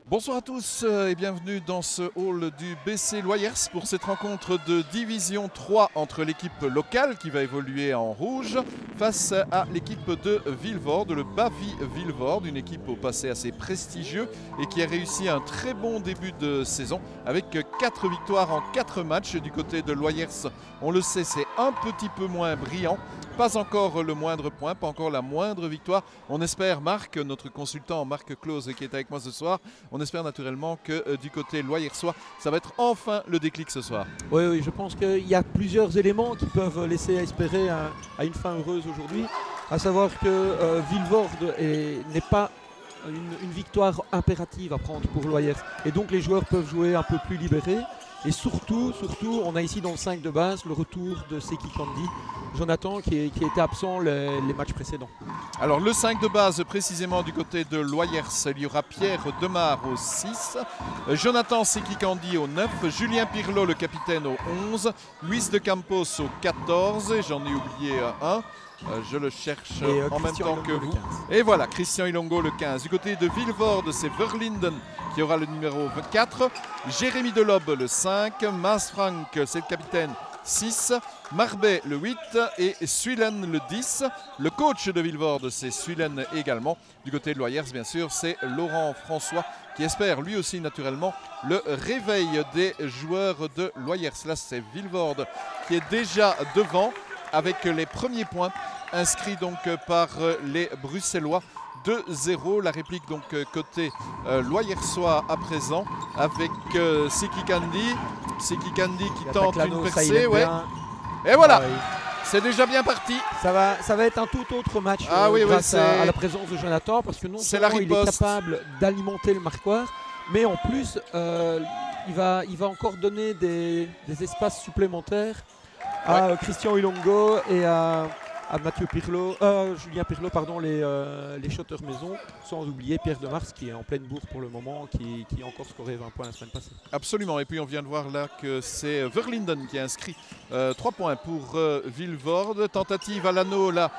Bonsoir à tous et bienvenue dans ce hall du BC Loyers pour cette rencontre de Division 3 entre l'équipe locale qui va évoluer en rouge face à l'équipe de Vilvoorde, le Bavie Vilvoorde, une équipe au passé assez prestigieux et qui a réussi un très bon début de saison avec 4 victoires en 4 matchs. Du côté de Loyers, on le sait, c'est un petit peu moins brillant. Pas encore le moindre point, pas encore la moindre victoire. On espère, Marc, notre consultant Marc Clause qui est avec moi ce soir, on espère naturellement que du côté loyersois, ça va être enfin le déclic ce soir. Oui, je pense qu'il y a plusieurs éléments qui peuvent laisser espérer à une fin heureuse aujourd'hui. À savoir que Vilvoorde n'est pas une victoire impérative à prendre pour Loyers. Et donc les joueurs peuvent jouer un peu plus libérés. Et surtout, on a ici dans le 5 de base le retour de Seki Kandi, Jonathan qui était absent les matchs précédents. Alors le 5 de base précisément du côté de Loyers, il y aura Pierre Demar au 6, Jonathan Seki Kandi au 9, Julien Pirlo le capitaine au 11, Luis de Campos au 14, et j'en ai oublié un. Je le cherche en même temps que vous. Et voilà, Christian Ilongo le 15. Du côté de Vilvoorde, c'est Verlinden qui aura le numéro 4. Jérémy Delobe le 5. Mas Frank, c'est le capitaine, 6. Marbet le 8 et Suilen le 10. Le coach de Vilvoorde, c'est Suilen également. Du côté de Loyers, bien sûr, c'est Laurent François qui espère lui aussi naturellement le réveil des joueurs de Loyers. Là, c'est Vilvoorde qui est déjà devant avec les premiers points inscrits donc par les Bruxellois. 2-0, la réplique donc côté loyersois à présent avec Seki Kandi. Seki Kandi qui tente une percée. Ouais. Et voilà, c'est déjà bien parti. Ça va être un tout autre match grâce à la présence de Jonathan, parce que non seulement il est capable d'alimenter le marquoir, mais en plus il va encore donner des espaces supplémentaires à Christian Ilongo et à Mathieu Pirlo, Julien Pirlo, pardon, les shotters maison, sans oublier Pierre Demars qui est en pleine bourre pour le moment, qui a encore scoré 20 points la semaine passée. Absolument, et puis on vient de voir là que c'est Verlinden qui a inscrit 3 points pour Vilvoorde. Tentative à l'anneau là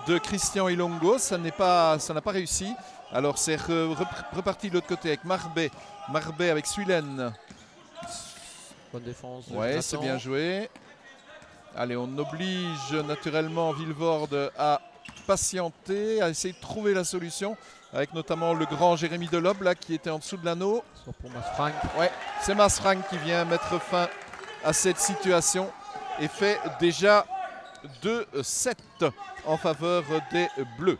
de Christian Ilongo, ça n'a pas réussi. Alors c'est reparti de l'autre côté avec Marbet avec Suilen. Bonne défense. Ouais, c'est bien joué. Allez, on oblige naturellement Vilvoorde à patienter, à essayer de trouver la solution, avec notamment le grand Jérémy Delobe là, qui était en dessous de l'anneau. Pour Mas Frank. Ouais, c'est Mas Frank qui vient mettre fin à cette situation et fait déjà 2-7 en faveur des Bleus.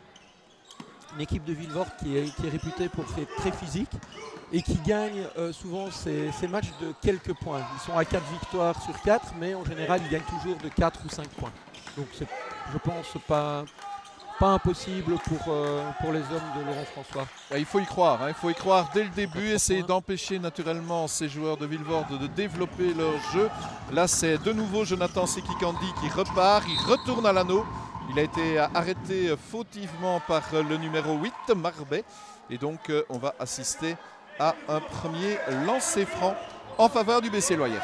Une équipe de Vilvoorde qui est réputée pour être très physique et qui gagne souvent ces matchs de quelques points. Ils sont à 4 victoires sur 4, mais en général ils gagnent toujours de 4 ou 5 points. Donc c'est, je pense, pas impossible pour les hommes de Laurent François. Il faut y croire, il faut y croire dès le début, essayer d'empêcher naturellement ces joueurs de Vilvoorde de développer leur jeu. Là c'est de nouveau Jonathan Seki Kandi qui repart, il retourne à l'anneau. Il a été arrêté fautivement par le numéro 8, Marbet. Et donc on va assister à un premier lancer franc en faveur du BC Loyers.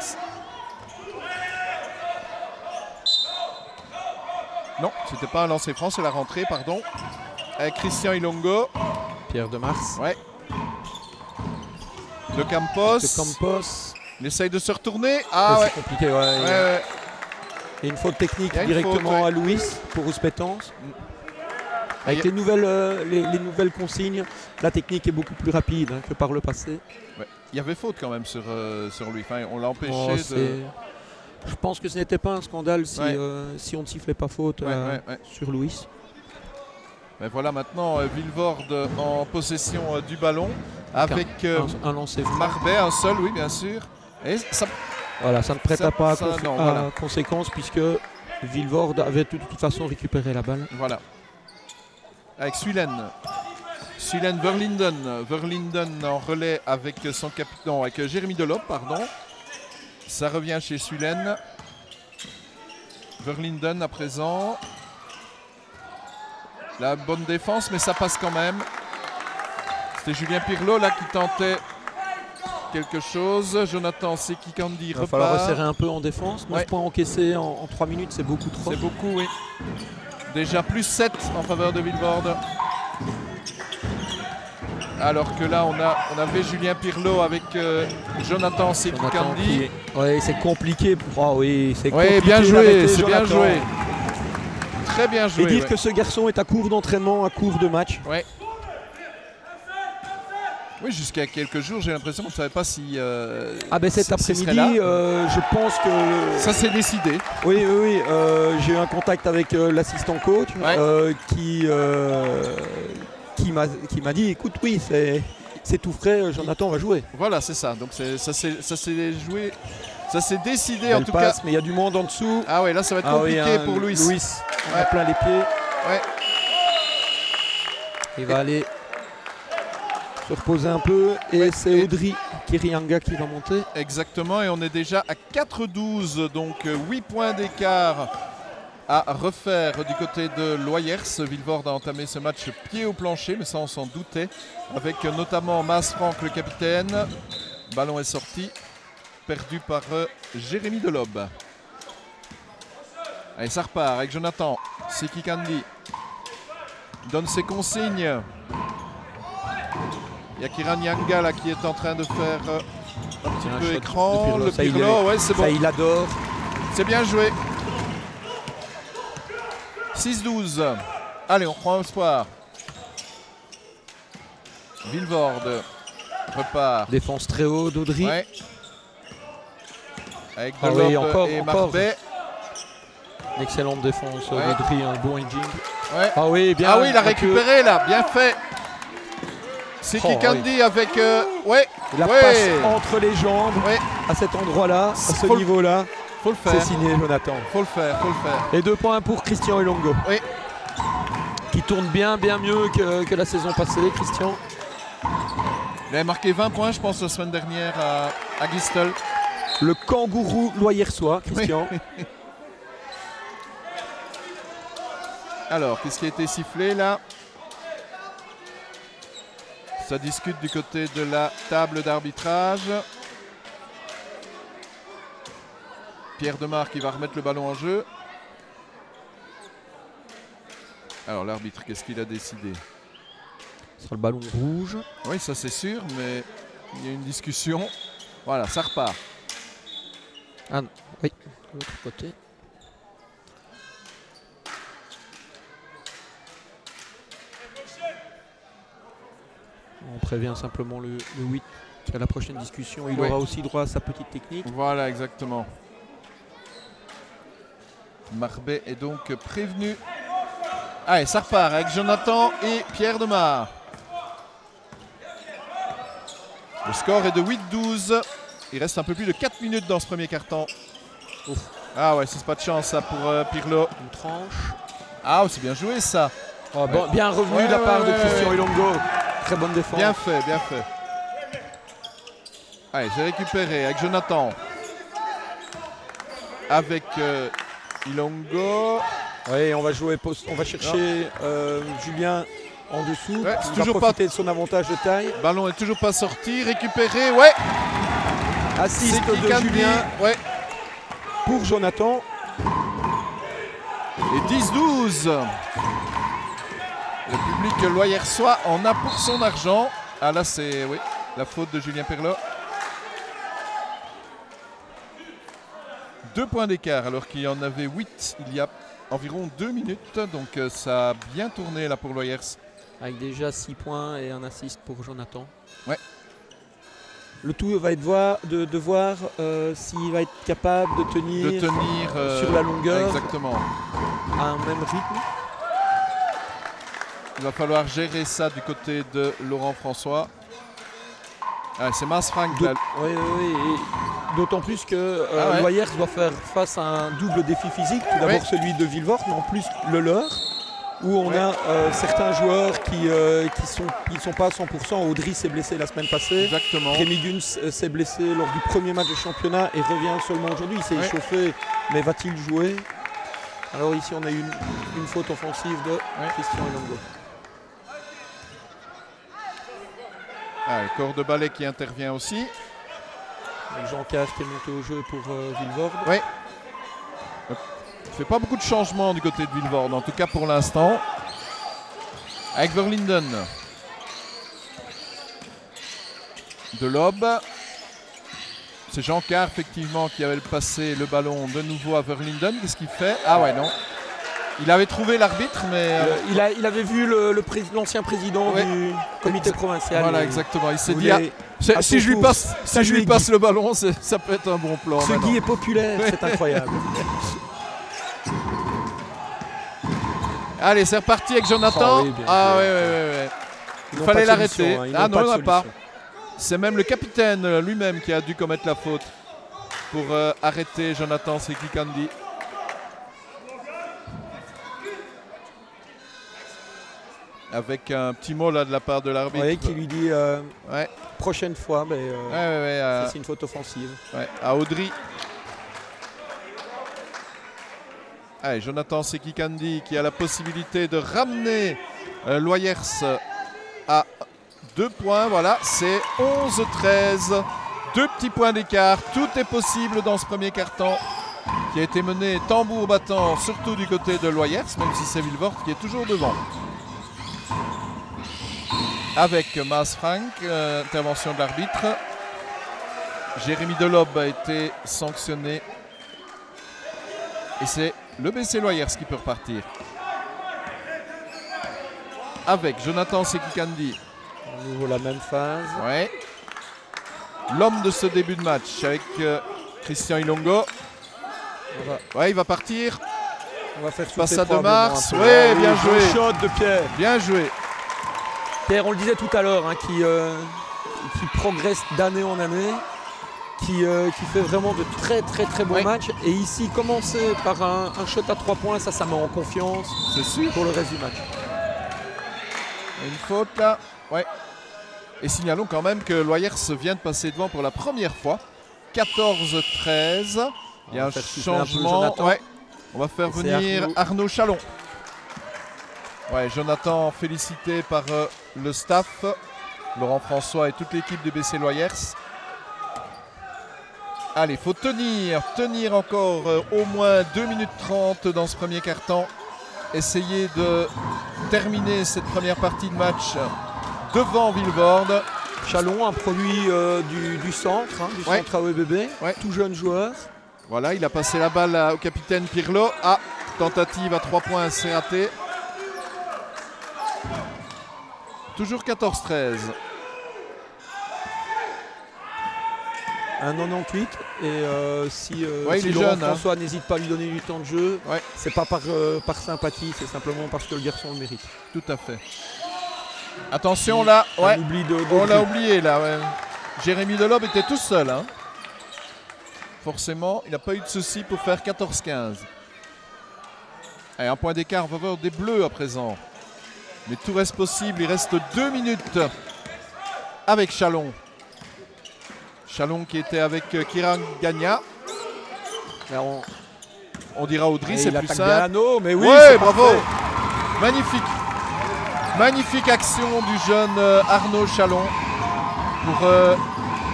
Non, c'était pas un lancer franc, c'est la rentrée, pardon. Avec Christian Ilongo. Pierre Demars. Ouais. De Campos. Il essaye de se retourner. Ah ouais. C'est compliqué, ouais. Et une faute technique directement à Louis pour Ouspétance. Avec les nouvelles consignes, la technique est beaucoup plus rapide que par le passé. Ouais. Il y avait faute quand même sur lui. Enfin, on l'a empêché de... Je pense que ce n'était pas un scandale si on ne sifflait pas faute sur Louis. Mais voilà maintenant Vilvoorde en possession du ballon avec un lancer Marbet, un seul, oui bien sûr. Et ça... Voilà, ça ne prêta pas à conséquence puisque Vilvoorde avait de toute façon récupéré la balle. Voilà. Avec Suilen Verlinden en relais avec son capitaine, avec Jérémy Delobe, pardon. Ça revient chez Suilen. Verlinden à présent. La bonne défense, mais ça passe quand même. C'était Julien Pirlo là qui tentait quelque chose. Jonathan Seki Kandi repart. Il va falloir resserrer un peu en défense. 9 points encaissés en 3 minutes, c'est beaucoup trop. C'est beaucoup, oui. Déjà plus 7 en faveur de Vilvoorde. Alors que là, on avait Julien Pirlo avec Jonathan Sekikandi. Oui, c'est compliqué. Oh, oui, c'est compliqué. Oui, bien joué, c'est bien joué. Très bien joué. Et dire que ce garçon est à court d'entraînement, à court de match. Ouais. Oui, jusqu'à quelques jours, j'ai l'impression qu'on ne savait pas si. Cet après-midi, je pense que. Ça s'est décidé. Oui. J'ai eu un contact avec l'assistant coach qui m'a dit écoute, oui, c'est tout frais, Jonathan va jouer. Voilà, c'est ça. Donc ça s'est joué. Ça s'est décidé en tout cas. Mais il y a du monde en dessous. Ah ouais, là ça va être compliqué pour Luis. Luis, il a plein les pieds. Ouais. Il va aller se reposer un peu. Et c'est Audrey Kirianga qui va monter. Exactement, et on est déjà à 4-12, donc 8 points d'écart à refaire du côté de Loyers. Vilvoorde a entamé ce match pied au plancher, mais ça on s'en doutait, avec notamment Mas Franck le capitaine. Ballon est sorti, perdu par Jérémy Delobe. Allez, ça repart avec Jonathan Sekikandi. Donne ses consignes. Il y a Kira Nyanga là qui est en train de faire un petit peu écran. Le Pirlo, ouais, c'est bon. Ça, il adore. C'est bien joué. 6-12. Allez, on prend un espoir. Vilvoorde repart. Défense très haut d'Audrey. Ouais. Avec Delobe et Marbet. Excellente défense d'Audrey, un bon engine. Ouais. Ah oui, bien. Ah oui, il a récupéré là, bien fait. Sekikandi avec la passe entre les jambes à cet endroit-là, à ce niveau-là. Faut le faire. C'est signé Jonathan. Faut le faire. Et 2 points pour Christian Elongo. Oui. Qui tourne bien mieux que la saison passée, Christian. Il avait marqué 20 points, je pense, la semaine dernière à Gistel. Le kangourou loyersois, Christian. Oui. Alors, qu'est-ce qui a été sifflé là? Ça discute du côté de la table d'arbitrage. Pierre Demar qui va remettre le ballon en jeu. Alors l'arbitre, qu'est-ce qu'il a décidé? Ce sera le ballon rouge. Oui, ça c'est sûr, mais il y a une discussion. Voilà, ça repart. Ah oui, de l'autre côté. On prévient simplement le 8 qu'à la prochaine discussion, il aura aussi droit à sa petite technique. Voilà, exactement. Marbet est donc prévenu. Allez, ça repart avec Jonathan et Pierre Demar. Le score est de 8-12. Il reste un peu plus de 4 minutes dans ce premier quart-temps. Ah ouais, c'est pas de chance ça pour Pirlo. Une tranche. Ah, c'est bien joué ça. Oh, bon, bien revenu de la part de Christian Elongo. Très bonne défense. Bien fait, bien fait. Allez, j'ai récupéré avec Jonathan. Avec Ilongo. Oui, on va jouer poste. On va chercher Julien en dessous. Ouais, il va profiter de son avantage de taille. Ballon n'est toujours pas sorti. Récupéré, ouais. Assist de Julien pour Jonathan. Et 10-12. Le public loyersois en a pour son argent. Ah là, c'est la faute de Julien Pirlo. 2 points d'écart alors qu'il y en avait 8 il y a environ 2 minutes. Donc ça a bien tourné là pour Loyers. Avec déjà 6 points et un assist pour Jonathan. Ouais. Le tout va être de voir s'il va être capable de tenir sur la longueur. Exactement. À un même rythme. Il va falloir gérer ça du côté de Laurent François. Ah, c'est Mas Franck. Oui. D'autant plus que Loyers doit faire face à un double défi physique. Tout d'abord celui de Vilvoorde, mais en plus le leur, où on a certains joueurs qui ne sont pas à 100%. Audrey s'est blessé la semaine passée. Exactement. Rémi Guns s'est blessé lors du premier match de championnat et revient seulement aujourd'hui. Il s'est échauffé, mais va-t-il jouer? Alors ici on a eu une faute offensive de Christian Elongo. Ah, le corps de balai qui intervient aussi. Jean Cage qui est monté au jeu pour Vilvoorde. Oui. Il ne fait pas beaucoup de changements du côté de Vilvoorde, en tout cas pour l'instant. Avec Verlinden. de lob. C'est Jean Carr, effectivement, qui avait passé le ballon de nouveau à Verlinden. Qu'est-ce qu'il fait? Ah ouais, non. Il avait trouvé l'arbitre, mais... il avait vu l'ancien président du comité provincial. Voilà, exactement. Il s'est dit, si je lui passe le ballon, ça peut être un bon plan. Ce Guy est populaire, c'est incroyable. Allez, c'est reparti avec Jonathan. Oui, ouais. Il fallait l'arrêter. Ah non, il n'y en a pas. C'est même le capitaine lui-même qui a dû commettre la faute pour arrêter Jonathan Sekikandi. Avec un petit mot là de la part de l'arbitre. Oui, qui lui dit prochaine fois, c'est une faute offensive. Ouais, à Audry. Allez, Jonathan Sekikandi qui a la possibilité de ramener Loyers à 2 points. Voilà, c'est 11-13. 2 petits points d'écart. Tout est possible dans ce premier quart-temps qui a été mené tambour battant, surtout du côté de Loyers, même si c'est Vilvoorde qui est toujours devant. Avec Maas Frank, intervention de l'arbitre. Jérémy Delob a été sanctionné. Et c'est le BC Loyers qui peut repartir. Avec Jonathan Sekikandi. À nouveau la même phase. Ouais. L'homme de ce début de match avec Christian Ilongo. Ouais, il va partir. On va faire passe à De Mars. Ouais, bien joué. Shot de Pierre. Bien joué. Pierre, on le disait tout à l'heure, hein, qui progresse d'année en année, qui fait vraiment de très bons matchs. Et ici, commencer par un shot à 3 points, ça met en confiance pour le reste du match. Une faute là. Ouais. Et signalons quand même que Loyers vient de passer devant pour la première fois. 14-13. Il y a un changement. Ouais. On va faire venir Arnaud Chalon. Ouais, Jonathan félicité par le staff, Laurent François et toute l'équipe du BC Loyers. Allez, il faut tenir encore au moins 2 minutes 30 dans ce premier quart-temps. Essayer de terminer cette première partie de match devant Vilvoorde. Chalon, un produit du centre, du centre AOBB, tout jeune joueur. Voilà, il a passé la balle au capitaine Pirlo. Ah, tentative à 3 points, c'est raté. Toujours 14-13. Un 98 et si Laurent jeune, François n'hésite pas à lui donner du temps de jeu, c'est pas par sympathie, c'est simplement parce que le garçon le mérite. Tout à fait. Attention là, on l'a oublié là. Ouais. Jérémy Delob était tout seul. Hein. Forcément, il n'a pas eu de souci pour faire 14-15. Allez, un point d'écart en faveur des Bleus à présent. Mais tout reste possible, il reste 2 minutes avec Chalon. Chalon qui était avec Kiran Gagna. On dira Audry, c'est plus simple. Mais oui, bravo. Magnifique. Magnifique action du jeune Arnaud Chalon pour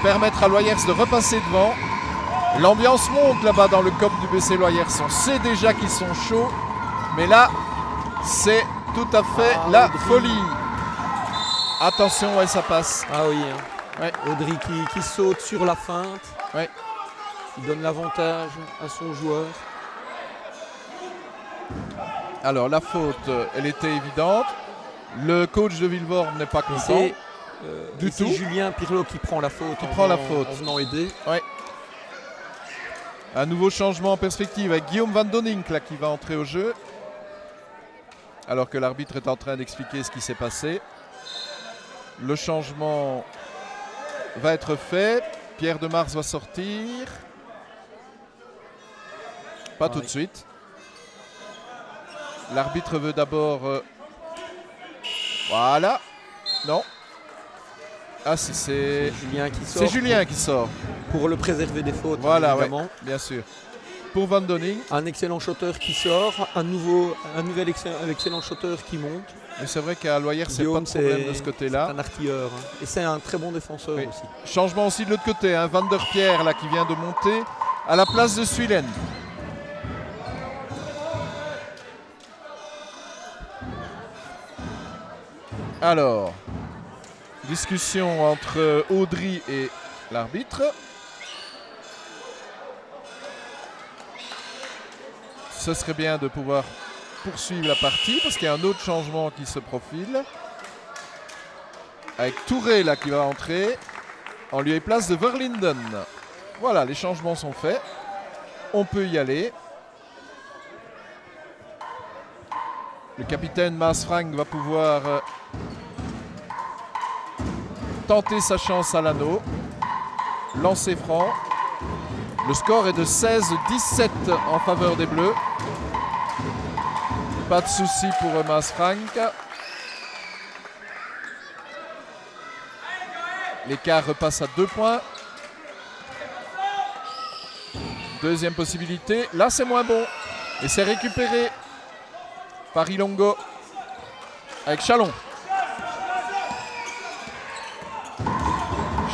permettre à Loyers de repasser devant. L'ambiance monte là-bas dans le COP du BC Loyers. On sait déjà qu'ils sont chauds. Mais là, c'est tout à fait la folie. Attention, ouais, ça passe. Ah oui. Ouais. Audry qui saute sur la feinte. Ouais. Il donne l'avantage à son joueur. Alors la faute, elle était évidente. Le coach de Vilvoorde n'est pas content du tout. C'est Julien Pirlo qui prend la faute. En venant aider. Ouais. Un nouveau changement en perspective avec Guillaume Van Donink là, qui va entrer au jeu. Alors que l'arbitre est en train d'expliquer ce qui s'est passé. Le changement va être fait. Pierre de Mars va sortir. Pas tout de suite. L'arbitre veut d'abord... Voilà. Non. Ah, c'est Julien qui sort. C'est Julien qui sort. Pour le préserver des fautes, voilà, évidemment. Ouais, bien sûr. Pour Van Donink. Un excellent shooter qui sort, un nouvel excellent shooter qui monte. Mais c'est vrai qu'à Loyers, c'est pas de problème de ce côté-là. C'est un artilleur. Hein. Et c'est un très bon défenseur aussi. Changement aussi de l'autre côté. Hein. Van der Pierre là, qui vient de monter à la place de Suilen. Alors, Discussion entre Audry et l'arbitre. Ce serait bien de pouvoir poursuivre la partie parce qu'il y a un autre changement qui se profile. Avec Touré là qui va entrer en lieu et place de Verlinden. Voilà, les changements sont faits. On peut y aller. Le capitaine Maas Frank va pouvoir tenter sa chance à l'anneau. Lancer franc. Le score est de 16-17 en faveur des Bleus. Pas de souci pour Maas Frank. L'écart repasse à 2 points. Deuxième possibilité. Là, c'est moins bon. Et c'est récupéré par Ilongo avec Chalon.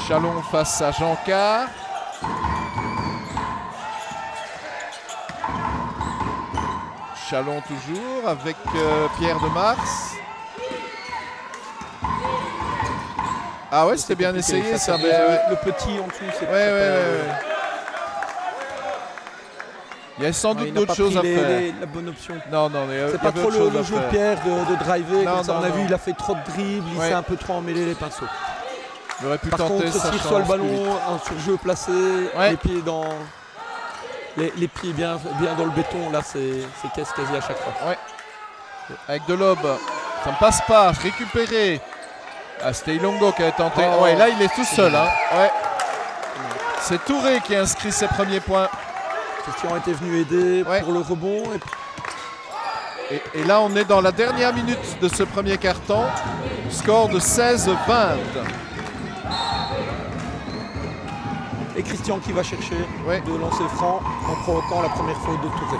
Chalon face à Jean-Car. Chalon toujours avec Pierre de Mars. Ah ouais, c'était bien essayé ça. Le petit en dessous, c'est ouais. Il y a sans doute d'autres choses à faire. La bonne option. Non, c'est pas trop le jeu de Pierre de driver. Comme ça, on a vu, il a fait trop de dribbles, il s'est un peu trop emmêlé les pinceaux. Il aurait pu Par tenter contre, sa s'il chance reçoit le ballon, un surjeu placé, les pieds dans les pieds bien dans le béton, là c'est quasi à chaque fois. Ouais. Avec de l'aube, ça ne passe pas, récupéré. Ah, c'était Ilongo qui a tenté. Ouais, là il est tout seul. Hein. Ouais. C'est Touré qui a inscrit ses premiers points. Qui ont été venus aider pour le rebond. Et là on est dans la dernière minute de ce premier quart-temps. Score de 16-20. Et Christian qui va chercher de lancer franc en provoquant la première faute de Touré.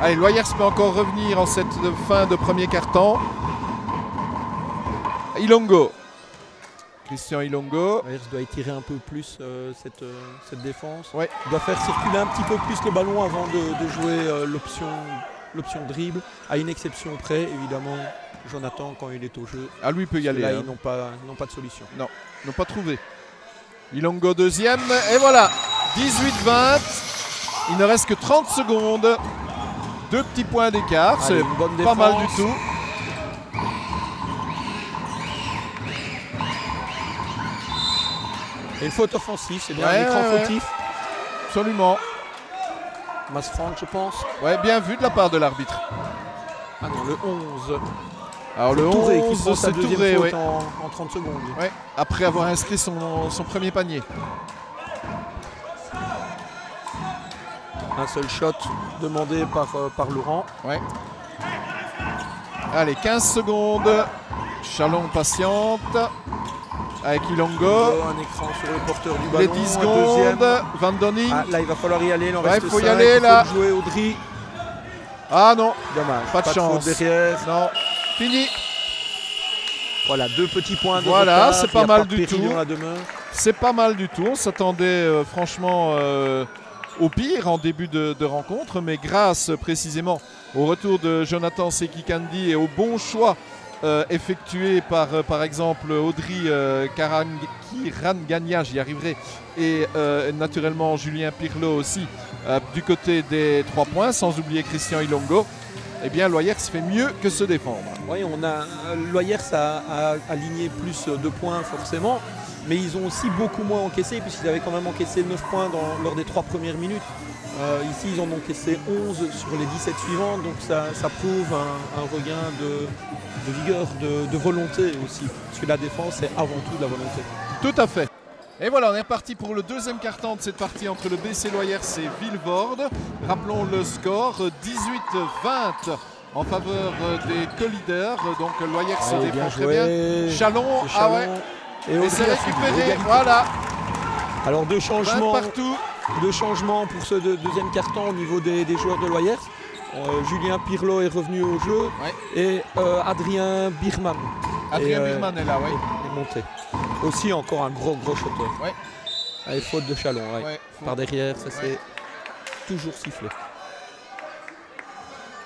Allez, Loyers peut encore revenir en cette fin de premier quart-temps. Ilongo. Christian Ilongo. Loyers doit étirer un peu plus cette défense. Il doit faire circuler un petit peu plus le ballon avant de jouer l'option dribble. À une exception près, évidemment, Jonathan, quand il est au jeu. Ah, lui peut y aller. Là, ils n'ont pas de solution. Non, ils n'ont pas trouvé. Ilongo deuxième. Et voilà, 18-20. Il ne reste que 30 secondes. 2 petits points d'écart. C'est pas mal du tout. Et une faute offensive, c'est bien un écran fautif. Absolument. Maas Frank, je pense. Ouais, bien vu de la part de l'arbitre. Ah non, le 11. Alors le 11, c'est Touré, en 30 secondes. Ouais, après avoir inscrit son premier panier. Un seul shot demandé par Laurent. Ouais. Allez, 15 secondes. Chalon patiente. Avec Ilongo. Un écran sur le porteur du ballon. Les 10 secondes. Van Donning. Ah, là, il va falloir y aller. Il faut y aller là. Il faut jouer Audry. Ah non. Dommage. Pas de chance. Derrière. Non. Fini. Voilà, 2 petits points de voilà, retard. C'est pas mal du tout. C'est pas mal du tout. On s'attendait franchement au pire en début de rencontre. Mais grâce précisément au retour de Jonathan Sekikandi et au bon choix effectué par exemple Audry Kirangania, j'y arriverai, et naturellement Julien Pirlo aussi du côté des 3 points, sans oublier Christian Ilongo. Eh bien, Loyers fait mieux que se défendre. Oui, Loyers a aligné plus de points forcément, mais ils ont aussi beaucoup moins encaissé, puisqu'ils avaient quand même encaissé 9 points lors des 3 premières minutes. Ici, ils en ont encaissé 11 sur les 17 suivantes, donc ça prouve un regain de vigueur, de volonté aussi, parce que la défense, c'est avant tout de la volonté. Tout à fait. Et voilà, on est reparti pour le deuxième quart-temps de cette partie entre le BC Loyers et Vilvoorde. Rappelons le score, 18-20 en faveur des co-leaders. Donc Loyers se défend très bien. Chalon, ah ouais, et c'est récupéré, voilà. Alors deux changements partout. 2 changements pour ce deuxième quart-temps au niveau des joueurs de Loyers. Julien Pirlo est revenu au jeu et Adrien Birman. Adrien Birman est là, oui. Est monté. Aussi encore un gros shotter. Ouais. Avec faute de Chalon. Par derrière, ça c'est toujours sifflé.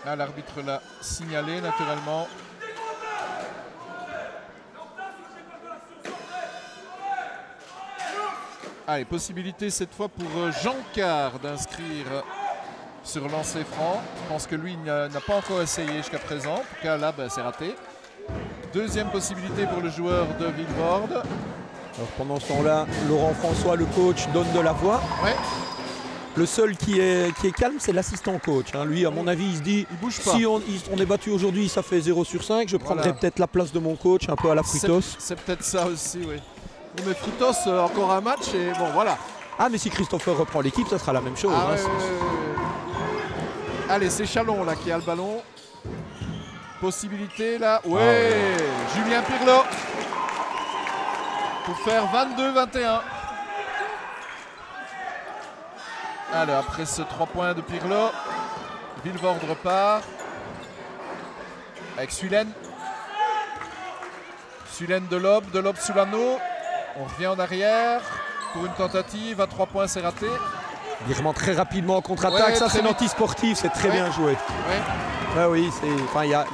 Là, l'arbitre l'a signalé naturellement. Allez, possibilité cette fois pour Jean Card d'inscrire sur lancer franc. Je pense que lui n'a pas encore essayé jusqu'à présent. En tout cas, là, c'est raté. Deuxième possibilité pour le joueur de Vilvoorde. Alors pendant ce temps-là, Laurent François, le coach, donne de la voix. Ouais. Le seul qui est calme, c'est l'assistant coach. Hein. Lui, à mon avis, il se dit, si on est battu aujourd'hui, ça fait 0 sur 5, je prendrai peut-être la place de mon coach, un peu à la Frutos. C'est peut-être ça aussi, oui. Mais Frutos, encore un match et bon, voilà. Ah, mais si Christopher reprend l'équipe, ça sera la même chose. Ah, allez, c'est Chalon là qui a le ballon. Possibilité là. Ouais, Julien Pirlo. Pour faire 22-21. Alors, après ce 3 points de Pirlo, Vilvoorde repart. Avec Sulen. Sulen de Lob sous l'anneau. On revient en arrière pour une tentative. À 3 points, c'est raté. Birman très rapidement en contre-attaque. Ça, c'est l'anti-sportif. C'est très bien joué. Ah oui, il n'y a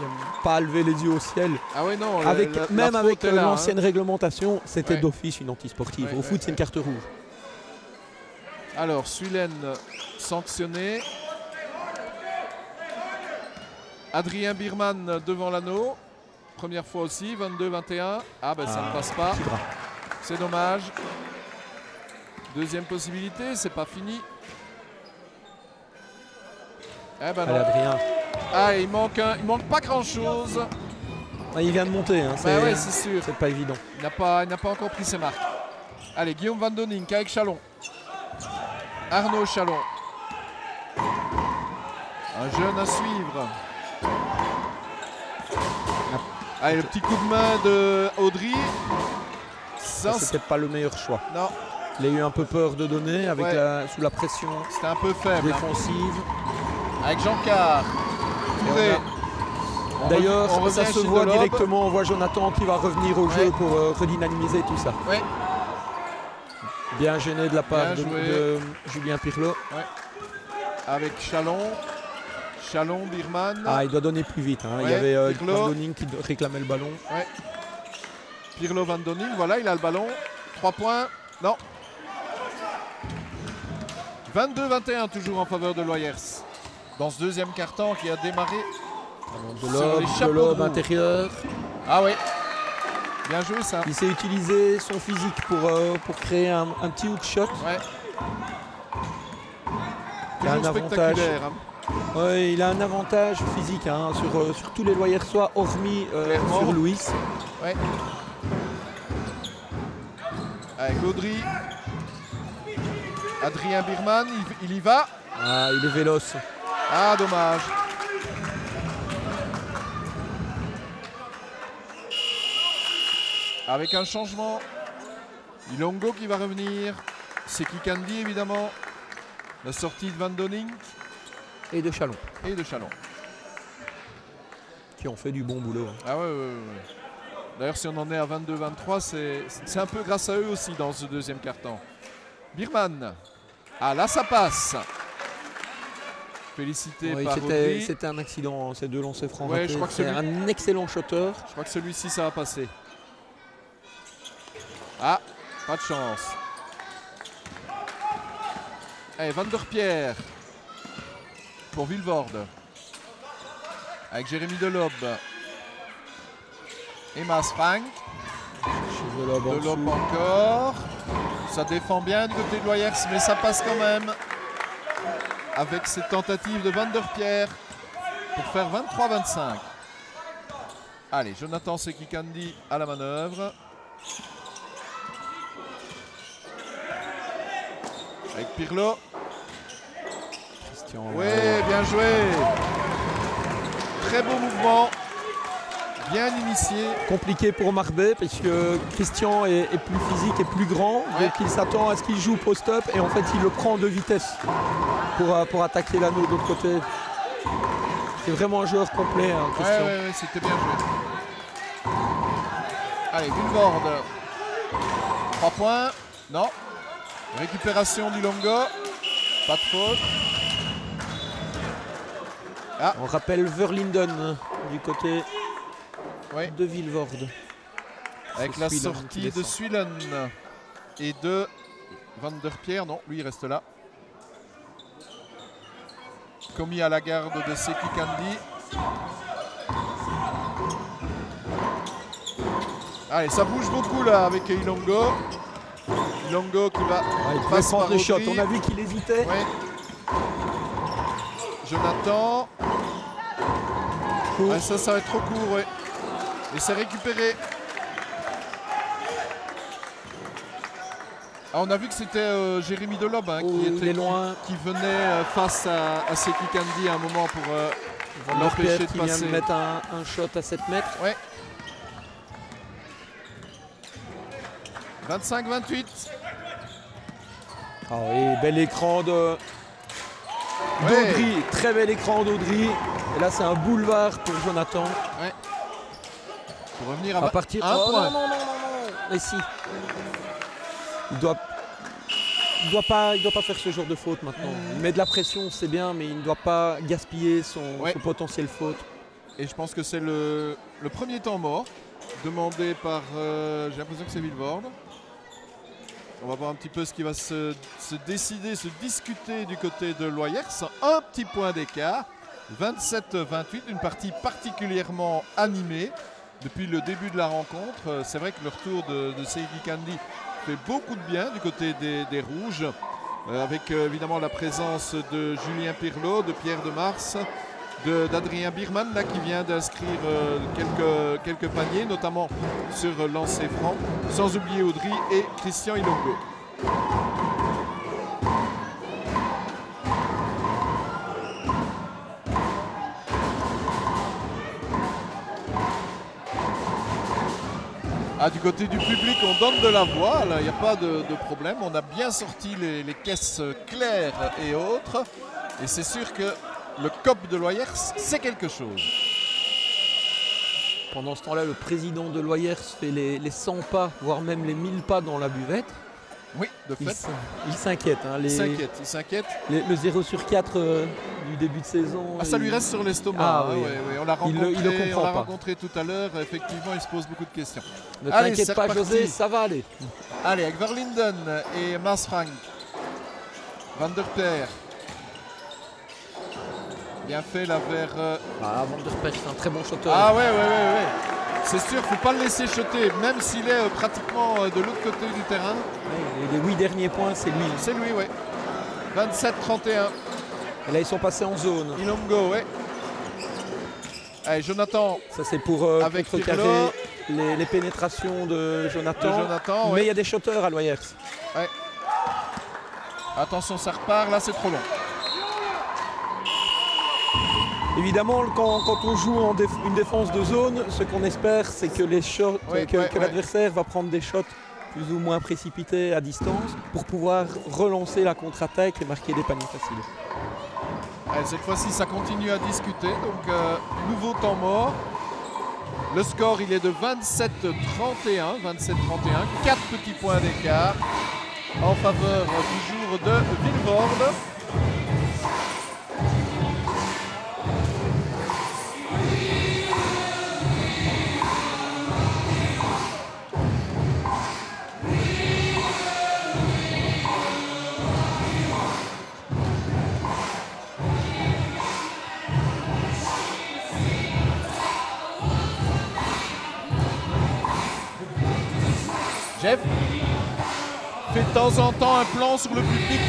pas à lever les yeux au ciel. Ah oui, non. Même avec l'ancienne réglementation, c'était d'office une anti-sportive. Au foot, c'est une carte rouge. Alors, Sulen sanctionné. Adrien Birman devant l'anneau. Première fois aussi, 22-21. Ah ça ne passe pas. C'est dommage. Deuxième possibilité, c'est pas fini. Eh ben non. Allez, Adrien. Ah, il manque pas grand-chose. Ah, il vient de monter. Hein, c'est sûr. C'est pas évident. Il n'a pas encore pris ses marques. Allez, Guillaume Van Donink avec Chalon. Arnaud Chalon. Un jeune à suivre. Allez, le petit coup de main de Audry. Ça, c'était pas le meilleur choix. Non. Il a eu un peu peur de donner avec sous la pression. C'était un peu faible. Défensive. Avec Jean Card. D'ailleurs, ça se voit directement. On voit Jonathan qui va revenir au jeu pour redynamiser tout ça. Ouais. Bien gêné de la part de Julien Pirlo. Ouais. Avec Chalon. Chalon, Birman. Ah, il doit donner plus vite. Hein. Il y avait Van Donink qui réclamait le ballon. Ouais. Pirlo, Van Donink, voilà, il a le ballon. 3 points. Non. 22-21 toujours en faveur de Loyers. Dans ce deuxième quart-temps qui a démarré de l'homme intérieur. Ah oui. Bien joué ça. Il s'est utilisé son physique pour créer un petit hook shot. Ouais. Il a un avantage. Ouais, il a un avantage physique sur tous les Loyersois, hormis sur Louis. Ouais. Avec Audry. Adrien Birman, il y va. Ah, il est véloce. Ah, dommage. Avec un changement. Ilongo qui va revenir. C'est Kikandi évidemment. La sortie de Van Donink. Et de Chalon. Qui ont fait du bon boulot. Ah ouais. D'ailleurs, si on en est à 22-23, c'est un peu grâce à eux aussi dans ce deuxième quart-temps. Birman. Ah là, ça passe. Félicité par Audry. C'était un accident, ces deux lancers francs. Ouais, c'est un excellent shotter. Je crois que celui-ci, ça va passer. Ah, pas de chance. Allez, Van der Pierre. Pour Vilvoorde. Avec Jérémy Delob. Et Mas Frank. Delob encore. Ça défend bien du côté de Loyers, mais ça passe quand même. Avec cette tentative de Van der Pierre pour faire 23-25. Allez, Jonathan Sekikandi à la manœuvre. Avec Pirlo. Oui, bien joué. Très beau mouvement. Bien initié. Compliqué pour Marbet parce que Christian est plus physique et plus grand. Donc il s'attend à ce qu'il joue post-up et en fait il le prend de vitesse pour attaquer l'anneau de l'autre côté. C'est vraiment un joueur complet, hein, Christian. Ouais, c'était bien joué. Allez, Vilvoorde. 3 points. Non. Récupération du Longo. Pas de faute. Ah. On rappelle Verlinden du côté de Vilvoorde. Avec la sortie de Sulen et de Van der Pierre, non, lui il reste là. Commis à la garde de Seki Kandi. Allez, ça bouge beaucoup là avec Ilongo. Ilongo qui va passer par les shots. On a vu qu'il hésitait. Ouais. Jonathan. Ouais, ça va être trop court, ouais. Et c'est récupéré. Ah, on a vu que c'était Jérémy Delob hein, qui venait face à Seki Kandi à un moment pour l'empêcher de passer. Qui vient de mettre un shot à 7 mètres. Ouais. 25-28. Ah oui, bel écran d'Audry. Très bel écran d'Audry. Et là, c'est un boulevard pour Jonathan. Ouais. Pour revenir à partir un point. Non. Mais si. Il doit pas faire ce genre de faute maintenant. Il met de la pression, c'est bien, mais il ne doit pas gaspiller son potentiel faute. Et je pense que c'est le premier temps mort demandé par, j'ai l'impression que c'est Vilvoorde. On va voir un petit peu ce qui va se décider, se discuter du côté de Loyers. Un petit point d'écart, 27-28, une partie particulièrement animée depuis le début de la rencontre. C'est vrai que le retour de Seki Kandi fait beaucoup de bien du côté des Rouges, avec évidemment la présence de Julien Pirlo, de Pierre de Mars, d'Adrien Biermann là, qui vient d'inscrire quelques paniers, notamment sur lancer franc, sans oublier Audry et Christian Ilongo. Ah, du côté du public, on donne de la voix, il n'y a pas de problème. On a bien sorti les caisses claires et autres. Et c'est sûr que le COP de Loyers, c'est quelque chose. Pendant ce temps-là, le président de Loyers fait les 100 pas, voire même les 1000 pas dans la buvette. Oui, de fait. Il s'inquiète. Hein, il s'inquiète. Le 0 sur 4 du début de saison. Ah, ça lui reste sur l'estomac. Ah, oui. Oui. On l'a rencontré tout à l'heure. Effectivement, il se pose beaucoup de questions. Ne t'inquiète pas, José, ça va aller. Allez, avec Verlinden et Mas Frank. Van der Pierre. Bien fait là vers... Van der Pierre, c'est un très bon shooter. Ah ouais. C'est sûr, il ne faut pas le laisser shotter, même s'il est pratiquement de l'autre côté du terrain. Et les 8 derniers points, c'est lui. C'est lui, oui. 27-31. Et là, ils sont passés en zone. Ilongo, ouais. Allez, Jonathan. Ça, c'est pour contrecarrer les pénétrations de Jonathan. Mais il y a des shooters à Loyers. Ouais. Attention, ça repart. Là, c'est trop long. Évidemment, quand on joue une défense de zone, ce qu'on espère, c'est que l'adversaire va prendre des shots plus ou moins précipités à distance pour pouvoir relancer la contre-attaque et marquer des paniers faciles. Allez, cette fois-ci, ça continue à discuter. Donc, nouveau temps mort. Le score, il est de 27-31. 4 petits points d'écart en faveur toujours de Vilvoorde. Jeff fait de temps en temps un plan sur le public.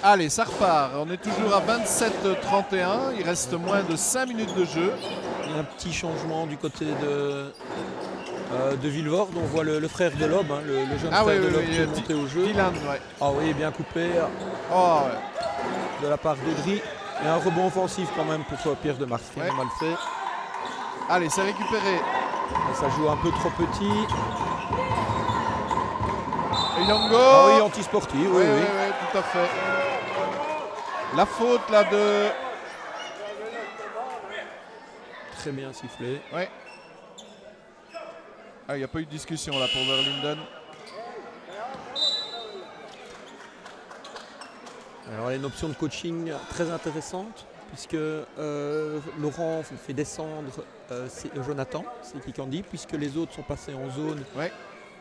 Allez, ça repart. On est toujours à 27-31. Il reste moins de 5 minutes de jeu. Il y a un petit changement du côté de Vilvoorde. On voit le frère de Lob, hein, le jeune frère de Lob qui est monté au jeu. Dylan, Ah oui, bien coupé de la part d'Audry. Et un rebond offensif quand même pour Pierre de Mars. Mal fait. Allez, c'est récupéré. Et ça joue un peu trop petit. Ilongo. Ah oui, anti-sportif. Oui, tout à fait. La faute là de... Très bien sifflé. Ouais. Ah, il n'y a pas eu de discussion là pour Verlinden. Alors, il y a une option de coaching très intéressante puisque Laurent fait descendre Jonathan, c'est Kikandi, puisque les autres sont passés en zone. Ouais.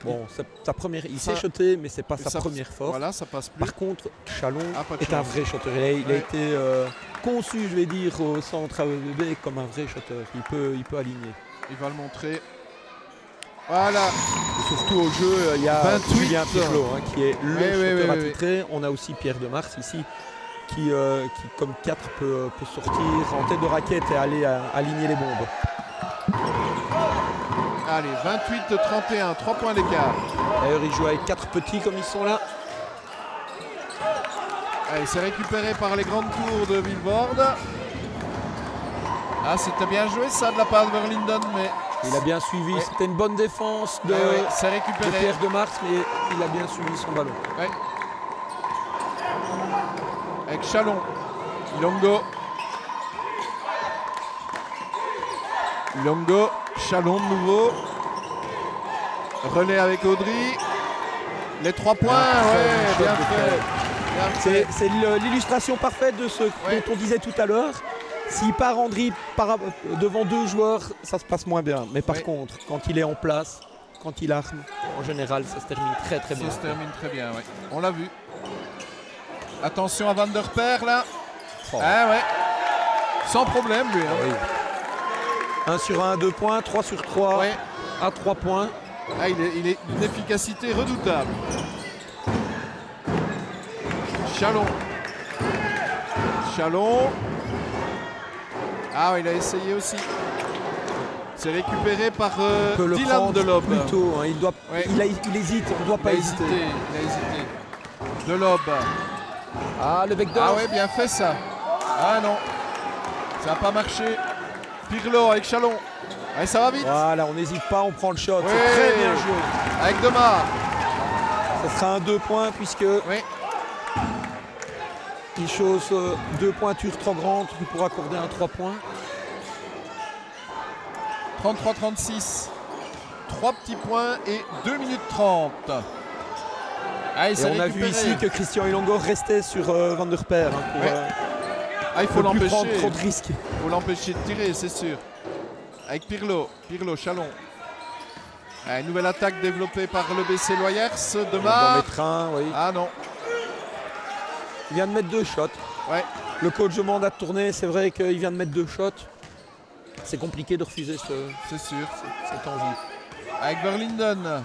Bon, sa première, il s'est shoté, mais c'est pas sa première force. Voilà, ça passe plus. Par contre, Chalon est un vrai shotter. Il a été conçu, je vais dire, au centre AEB comme un vrai shotter. Il peut aligner. Il va le montrer. Voilà. Et surtout au jeu, il y a 28. Julien Pirlo qui est le shooter attitré. On a aussi Pierre Demars ici qui comme 4 peut sortir en tête de raquette et aller aligner les bombes. Allez, 28-31, 3 points d'écart. D'ailleurs, il joue avec 4 petits comme ils sont là. Allez, c'est récupéré par les grandes tours de Vilvoorde. Ah, c'était bien joué ça de la part de Verlinden, mais... Il a bien suivi, c'était une bonne défense de Pierre Demars, mais il a bien suivi son ballon. Ouais. Avec Chalon, Ilongo, Chalon de nouveau. Relais avec Audry. Les 3 points, bien fait. C'est l'illustration parfaite de ce dont on disait tout à l'heure. S'il part en dribble devant 2 joueurs, ça se passe moins bien. Mais par contre, quand il est en place, quand il arme, en général, ça se termine très bien. Ça se termine très bien, oui. On l'a vu. Attention à Van der Perre, là. Oh. Ah ouais. Sans problème, lui. Hein. Oui. 1 sur 1 à 2 points, 3 sur 3 à 3 points. Ah, il est d'une efficacité redoutable. Chalon. Ah, il a essayé aussi. C'est récupéré par Dylan Delob. Plutôt, hein, il hésite, on ne doit pas hésiter. Il a hésité. Delob. Ah, le backdoor. Ah ouais, bien fait ça. Ah non, ça n'a pas marché. Pirlo avec Chalon. Allez, ça va vite. Voilà, on n'hésite pas, on prend le shot. C'est très bien joué. Avec Demar. Ça sera un 2 points puisque il chose 2 pointures trop grandes pour accorder un 3 points. 33-36. 3 petits points et 2 minutes 30. Allez, et on a vu ici que Christian Ilongo restait sur Van der Perre. Il faut l'empêcher. Prendre trop de risques. Il faut l'empêcher de tirer, c'est sûr. Avec Pirlo, Chalon. Une nouvelle attaque développée par le BC Loyers. Demar. Ah non. Il vient de mettre 2 shots. Ouais. Le coach demande à tourner, c'est vrai qu'il vient de mettre 2 shots. C'est compliqué de refuser cette envie. Avec Verlinden.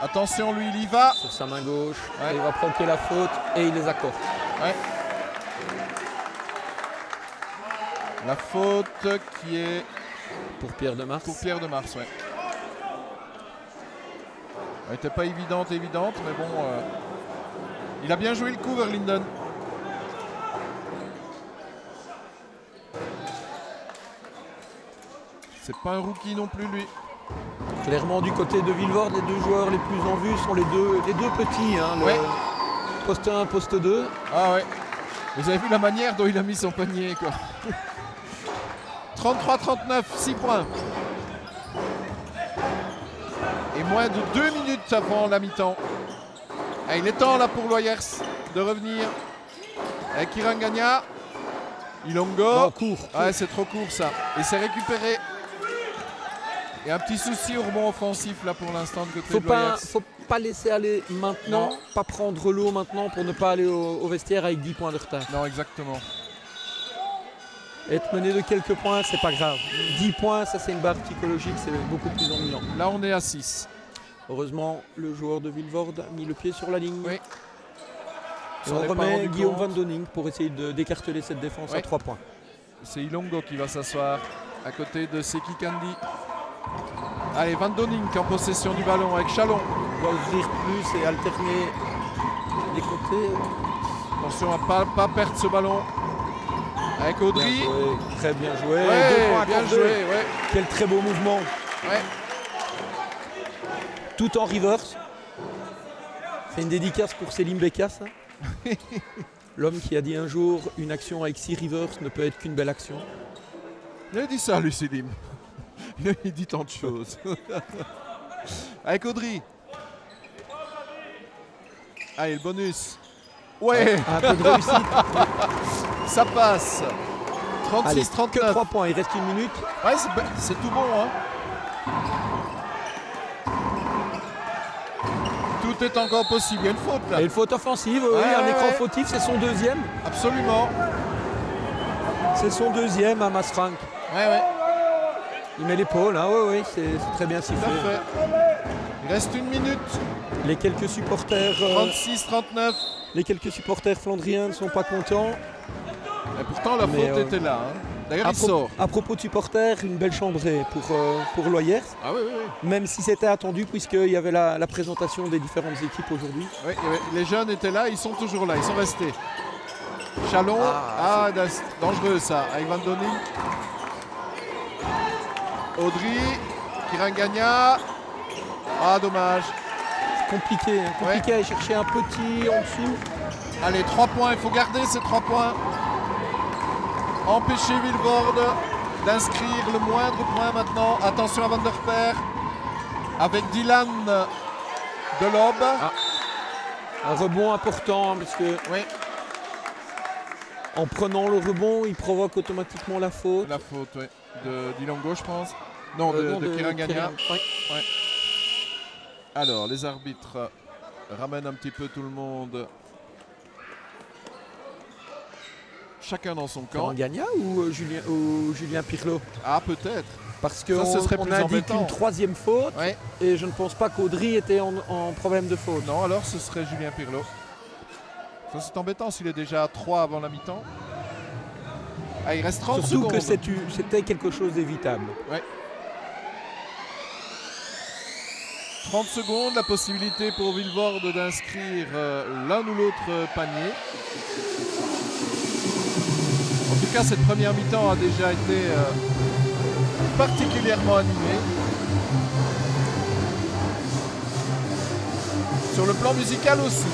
Attention, lui, il y va. Sur sa main gauche. Il va provoquer la faute et il les accorde. La faute qui est... Pour Pierre Demars. Elle n'était pas évidente, mais bon... il a bien joué le coup, Verlinden. C'est pas un rookie non plus, lui. Clairement, du côté de Vilvoorde, les 2 joueurs les plus en vue sont les deux petits. Poste 1, poste 2. Ah ouais. Vous avez vu la manière dont il a mis son panier, quoi. 33-39, 6 points. Et moins de 2 minutes avant la mi-temps. Il est temps là pour Loyers de revenir. Avec Irangania. Ilongo. C'est trop court ça. Et c'est récupéré. Et un petit souci au rebond offensif là pour l'instant de côté de Loyers. Faut pas laisser aller maintenant, pas prendre l'eau maintenant pour ne pas aller au vestiaire avec 10 points de retard. Non, exactement. Être mené de quelques points, c'est pas grave. 10 points, ça c'est une barre psychologique, c'est beaucoup plus ennuyant. Là on est à 6. Heureusement, le joueur de Vilvoorde a mis le pied sur la ligne. Oui. Et on remet Guillaume Van Donning pour essayer d'écarteler cette défense à 3 points. C'est Ilongo qui va s'asseoir à côté de Seki Kandi. Allez, Van Donning en possession du ballon avec Chalon. Il doit ouvrir plus et alterner des côtés. Attention à ne pas perdre ce ballon. Avec Audry. Très bien joué. Bien joué. Quel très beau mouvement. Tout en reverse. C'est une dédicace pour Célim Bekas. L'homme qui a dit un jour une action avec 6 reverse ne peut être qu'une belle action. Il a dit ça, Lucilim. Il dit tant de choses. Avec Audrey. Allez, le bonus. Ouais. Un peu de réussite. Ça passe. 36-39. Que 3 points, il reste 1 minute. Ouais, c'est tout bon. Hein. Tout est encore possible. Il y a une faute là. Et une faute offensive, oui, un écran fautif, c'est son deuxième. Absolument. C'est son deuxième à Masfrank. Ouais. Il met l'épaule, hein, oui, c'est très bien sifflé. Parfait. Il reste 1 minute. Les quelques supporters. 36-39. Les quelques supporters flandriens ne sont pas contents. Et pourtant la faute était là. Hein. D'ailleurs il sort. À propos de supporters, une belle chambrée pour Loyers. Ah oui. Même si c'était attendu puisqu'il y avait la présentation des différentes équipes aujourd'hui. Oui, les jeunes étaient là, ils sont toujours là, ils sont restés. Chalon, c'est dangereux ça, avec Van Donning. Audrey, Kirangania. Ah dommage. Compliqué à aller chercher un petit en dessous. Allez, 3 points, il faut garder ces 3 points. Empêcher Vilvoorde d'inscrire le moindre point maintenant. Attention à Van der Peer avec Dylan Delob. Un rebond important parce que en prenant le rebond, il provoque automatiquement la faute. La faute, oui. De Dilongo, je pense. Non, de Kirangania. Ouais. Alors, les arbitres ramènent un petit peu tout le monde. Chacun dans son camp. Kirangania ou Julien Pirlo? Ah, peut-être. Parce qu'on indique une 3e faute et je ne pense pas qu'Audrey était en problème de faute. Non, alors ce serait Julien Pirlo. Ça, c'est embêtant s'il est déjà à 3 avant la mi-temps. Ah, il reste 30 secondes. Surtout que c'était quelque chose d'évitable. Ouais. 30 secondes, la possibilité pour Vilvoorde d'inscrire l'un ou l'autre panier. En tout cas, cette première mi-temps a déjà été particulièrement animée. Sur le plan musical aussi.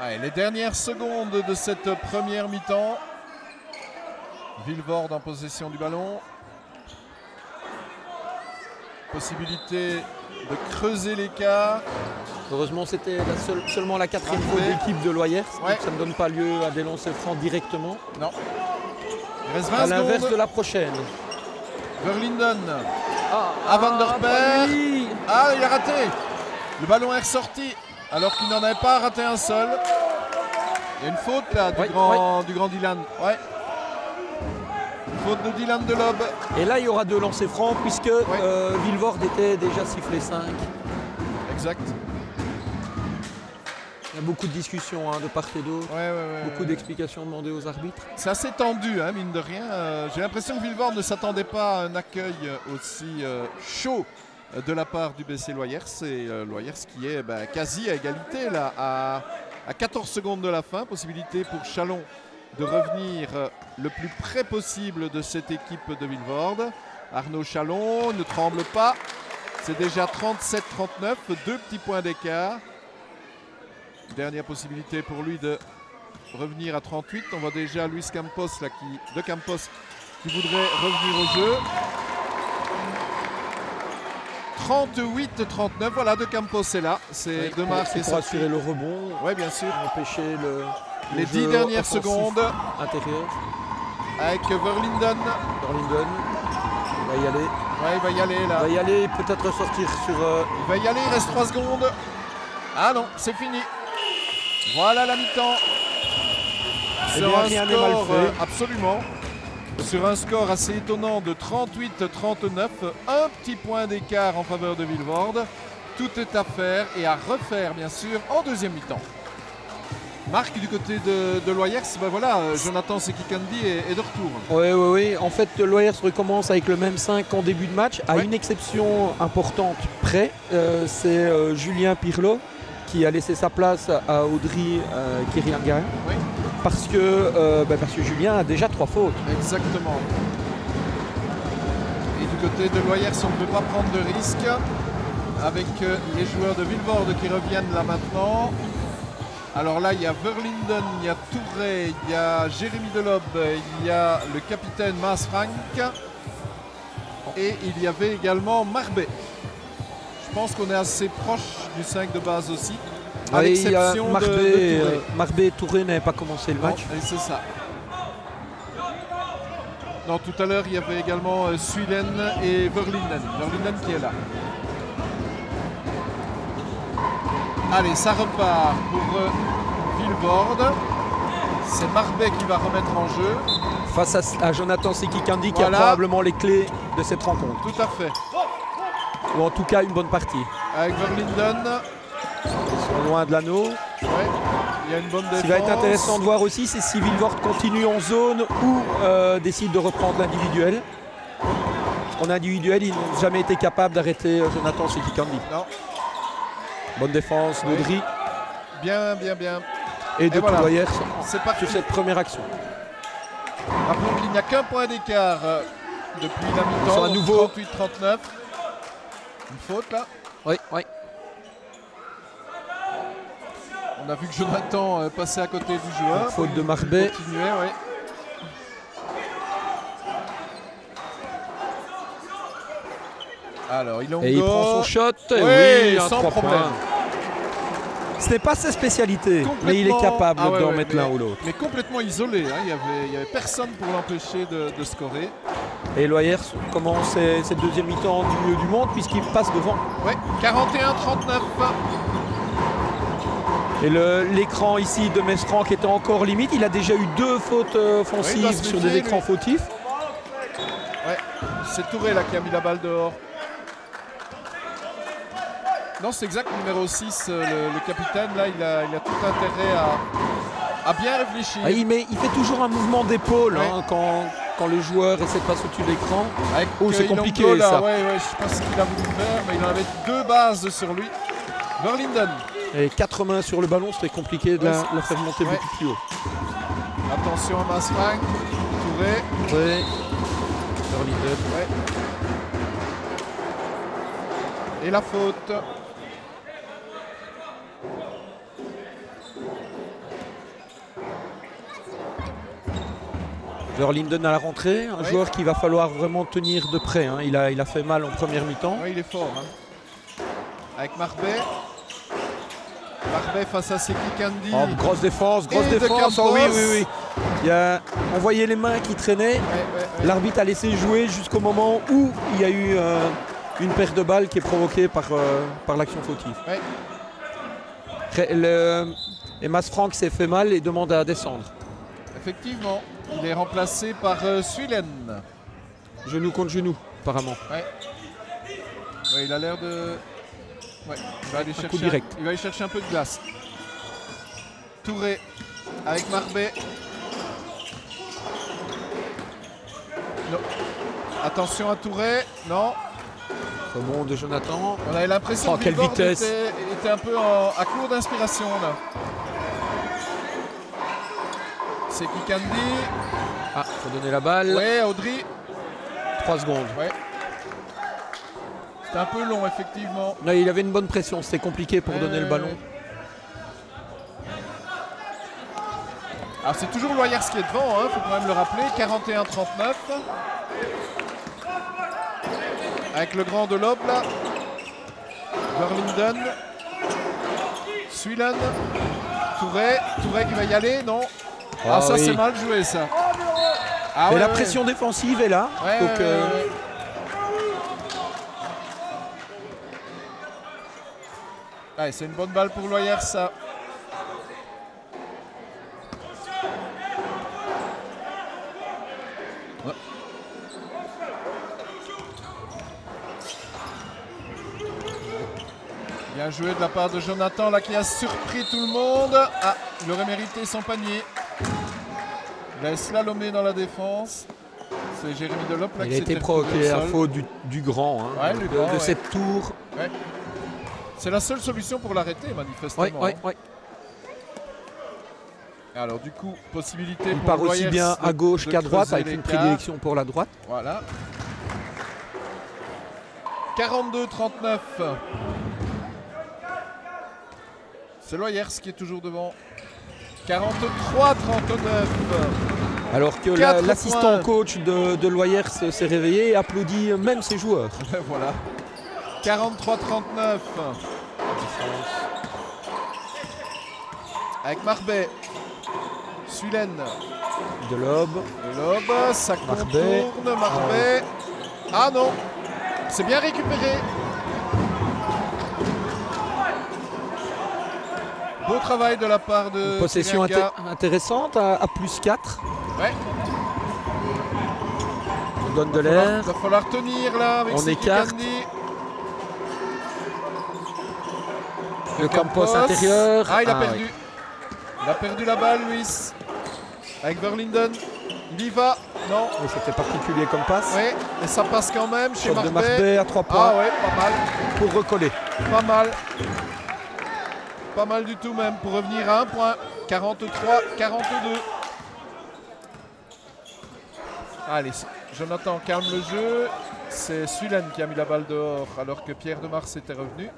Allez, les dernières secondes de cette première mi-temps. Vilvoorde en possession du ballon. Possibilité de creuser l'écart. Heureusement, c'était seulement la 4e faute d'équipe de Loyers. Donc ça ne donne pas lieu à des lancers francs directement. Non. Il reste 20 à l'inverse de la prochaine. Verlinden. À Van der Peer. Ah, il a raté. Le ballon est ressorti alors qu'il n'en avait pas raté un seul. Il y a une faute là du grand Dylan. Ouais. Faute de Dylan Delob. Et là, il y aura 2 lancers francs puisque Vilvoorde était déjà sifflé 5. Exact. Il y a beaucoup de discussions de part et d'autre. Beaucoup d'explications demandées aux arbitres. C'est assez tendu, hein, mine de rien. J'ai l'impression que Vilvoorde ne s'attendait pas à un accueil aussi chaud de la part du BC Loyers. Et Loyers qui est quasi à égalité là, à 14 secondes de la fin. Possibilité pour Chalon de revenir le plus près possible de cette équipe de Vilvoorde. Arnaud Chalon ne tremble pas. C'est déjà 37-39, 2 petits points d'écart. Dernière possibilité pour lui de revenir à 38. On voit déjà Luis Campos là, qui voudrait revenir au jeu. 38-39, voilà, De Campos est là. C'est Demar qui est pour assurer le rebond. Oui, bien sûr. Empêcher les 10 dernières secondes. Intérieur. Avec Verlinden. Il va y aller. Ouais, il va y aller là. Il va y aller, peut-être sortir sur... Il va y aller, il reste 3 secondes. Ah non, c'est fini. Voilà la mi-temps. Sur un score, absolument. Sur un score assez étonnant de 38-39, un petit point d'écart en faveur de Vilvoorde. Tout est à faire et à refaire, bien sûr, en deuxième mi-temps. Marc, du côté de Loyers, ben voilà, Jonathan Sekikandi est de retour. Oui. En fait, Loyers recommence avec le même 5 qu'en début de match, à une exception importante près. C'est Julien Pirlo qui a laissé sa place à Audrey Kirianga. Oui. Parce que Julien a déjà 3 fautes. Exactement. Et du côté de Loyers, on ne peut pas prendre de risque avec les joueurs de Vilvoorde qui reviennent là maintenant. Alors là, il y a Verlinden, il y a Touré, il y a Jérémy Delob, il y a le capitaine Maas Frank et il y avait également Marbet. Je pense qu'on est assez proche du 5 de base aussi. À l'exception de Touré. Marbet et Touré n'avaient pas commencé le match. C'est ça. Non, tout à l'heure, il y avait également Suilen et Verlinden. Verlinden qui est là. Allez, ça repart pour Vilvoorde. C'est Marbet qui va remettre en jeu. Face à Jonathan Sekikandi qui a probablement les clés de cette rencontre. Tout à fait. Ou en tout cas une bonne partie. Avec Verlinden. Ils sont loin de l'anneau. Ouais, il y a une bonne défense. Ce qui va être intéressant de voir aussi, c'est si Vilvoorde continue en zone ou décide de reprendre l'individuel. En individuel, ils n'ont jamais été capables d'arrêter Jonathan Sekikandi. Non. Bonne défense d'Audrey. Bien. Et de voilà. Loyers sur cette première action. Rappelons qu'il n'y a qu'un point d'écart depuis la mi-temps. À nouveau 38-39. Une faute là. Oui. On a vu que Jonathan passait à côté du joueur. Faute de Marbet. Alors, il prend son shot. Oui, sans problème. Ce n'est pas sa spécialité, mais il est capable d'en mettre l'un ou l'autre. Mais complètement isolé. Hein. Il n'y avait personne pour l'empêcher de scorer. Et Loyers commence cette deuxième mi-temps du mieux du monde puisqu'il passe devant. Oui, 41-39. Et l'écran ici de Mesfranc était encore limite. Il a déjà eu 2 fautes offensives sur des écrans fautifs. Ouais, c'est Touré là qui a mis la balle dehors. Non, c'est exact, numéro 6, le capitaine, là, il a tout intérêt à bien réfléchir. Il fait toujours un mouvement d'épaule quand le joueur essaie de passer au-dessus de l'écran. C'est compliqué Ilongo, là, ça. Ouais, je sais pas ce qu'il a voulu faire, mais il en avait 2 bases sur lui. Verlinden. Et 4 mains sur le ballon, c'était compliqué de la faire monter beaucoup plus haut. Attention à Maas Frank, Touré. Verlinden. Et la faute. Verlinden à la rentrée, un joueur qu'il va falloir vraiment tenir de près. Hein. Il a fait mal en première mi-temps. Oui, il est fort. Hein. Avec Marbet. Marbet face à Sekikandi. Grosse défense. Oui. On voyait les mains qui traînaient. L'arbitre a laissé jouer jusqu'au moment où il y a eu une perte de balle qui est provoquée par l'action fautive. Et Maas Frank s'est fait mal et demande à descendre. Effectivement, il est remplacé par Suilen. Genou contre genou, apparemment. Il a l'air de... il va aller chercher direct. Il va aller chercher un peu de glace. Touré avec Marbet. Non. Attention à Touré. Non. Rebond de Jonathan. On avait l'impression que Vilvoorde était un peu à court d'inspiration là. C'est Kikandi. Faut donner la balle. Audrey. 3 secondes. C'était un peu long effectivement. Non, il avait une bonne pression, c'était compliqué pour donner le ballon. Alors c'est toujours Loyers qui est devant, faut quand même le rappeler. 41-39. Avec le grand de l'aube là. Verlinden. Suilen. Touré qui va y aller, non. Ça c'est mal joué ça. Et la pression défensive est là. C'est une bonne balle pour Loyers ça. Bien joué de la part de Jonathan là qui a surpris tout le monde. Ah, il aurait mérité son panier. Il a slalomé dans la défense. C'est Jérémy Delop là qui a été provoqué à faute du grand, hein, ouais, de cette tour. Ouais. C'est la seule solution pour l'arrêter manifestement. Ouais. Alors du coup, possibilité il pour part aussi bien à gauche qu'à droite avec une prédilection pour la droite. Voilà. 42-39. C'est Loyers qui est toujours devant. 43-39. Alors que l'assistant coach de Loyers s'est réveillé et applaudit même ses joueurs. Voilà. 43-39. Avec Marbet. Sulen. Delob, ça contourne. Marbet. Ah non. C'est bien récupéré. Beau travail de la part de... Une possession intéressante à +4. Ouais. On donne de l'air. Il va falloir tenir là avec on écarte. Kandi. Le Campos intérieur. Ah, il a perdu. Ouais. Il a perdu la balle, Luis. Avec Verlinden. Il y va. Non. C'était particulier comme passe. Oui, et ça passe quand même chez Marbet. De Marbet à 3 points. Ah ouais, pas mal. Pour recoller. Pas mal. Pas mal du tout même pour revenir à 1 point. 43-42. Allez, Jonathan calme le jeu. C'est Sulen qui a mis la balle dehors alors que Pierre de Mars était revenu.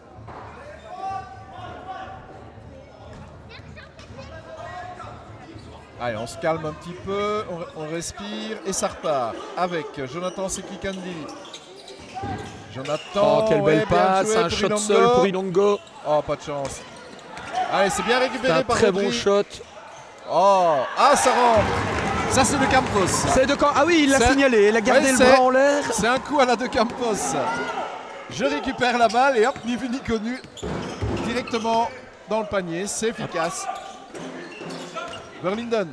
Allez, on se calme un petit peu, on respire et ça repart avec Jonathan Sekikandi. Jonathan, quelle belle passe, un shot seul pour Ilongo. Oh, pas de chance. Allez, c'est bien récupéré par très Rodri. bon shot. Oh, ah, ça rentre. Ça, c'est de Campos. C'est de Ah oui, il l'a signalé. Il a gardé le bras en l'air. C'est un coup à la de Campos. Je récupère la balle et hop, ni vu ni connu. Directement dans le panier. C'est efficace. Verlinden.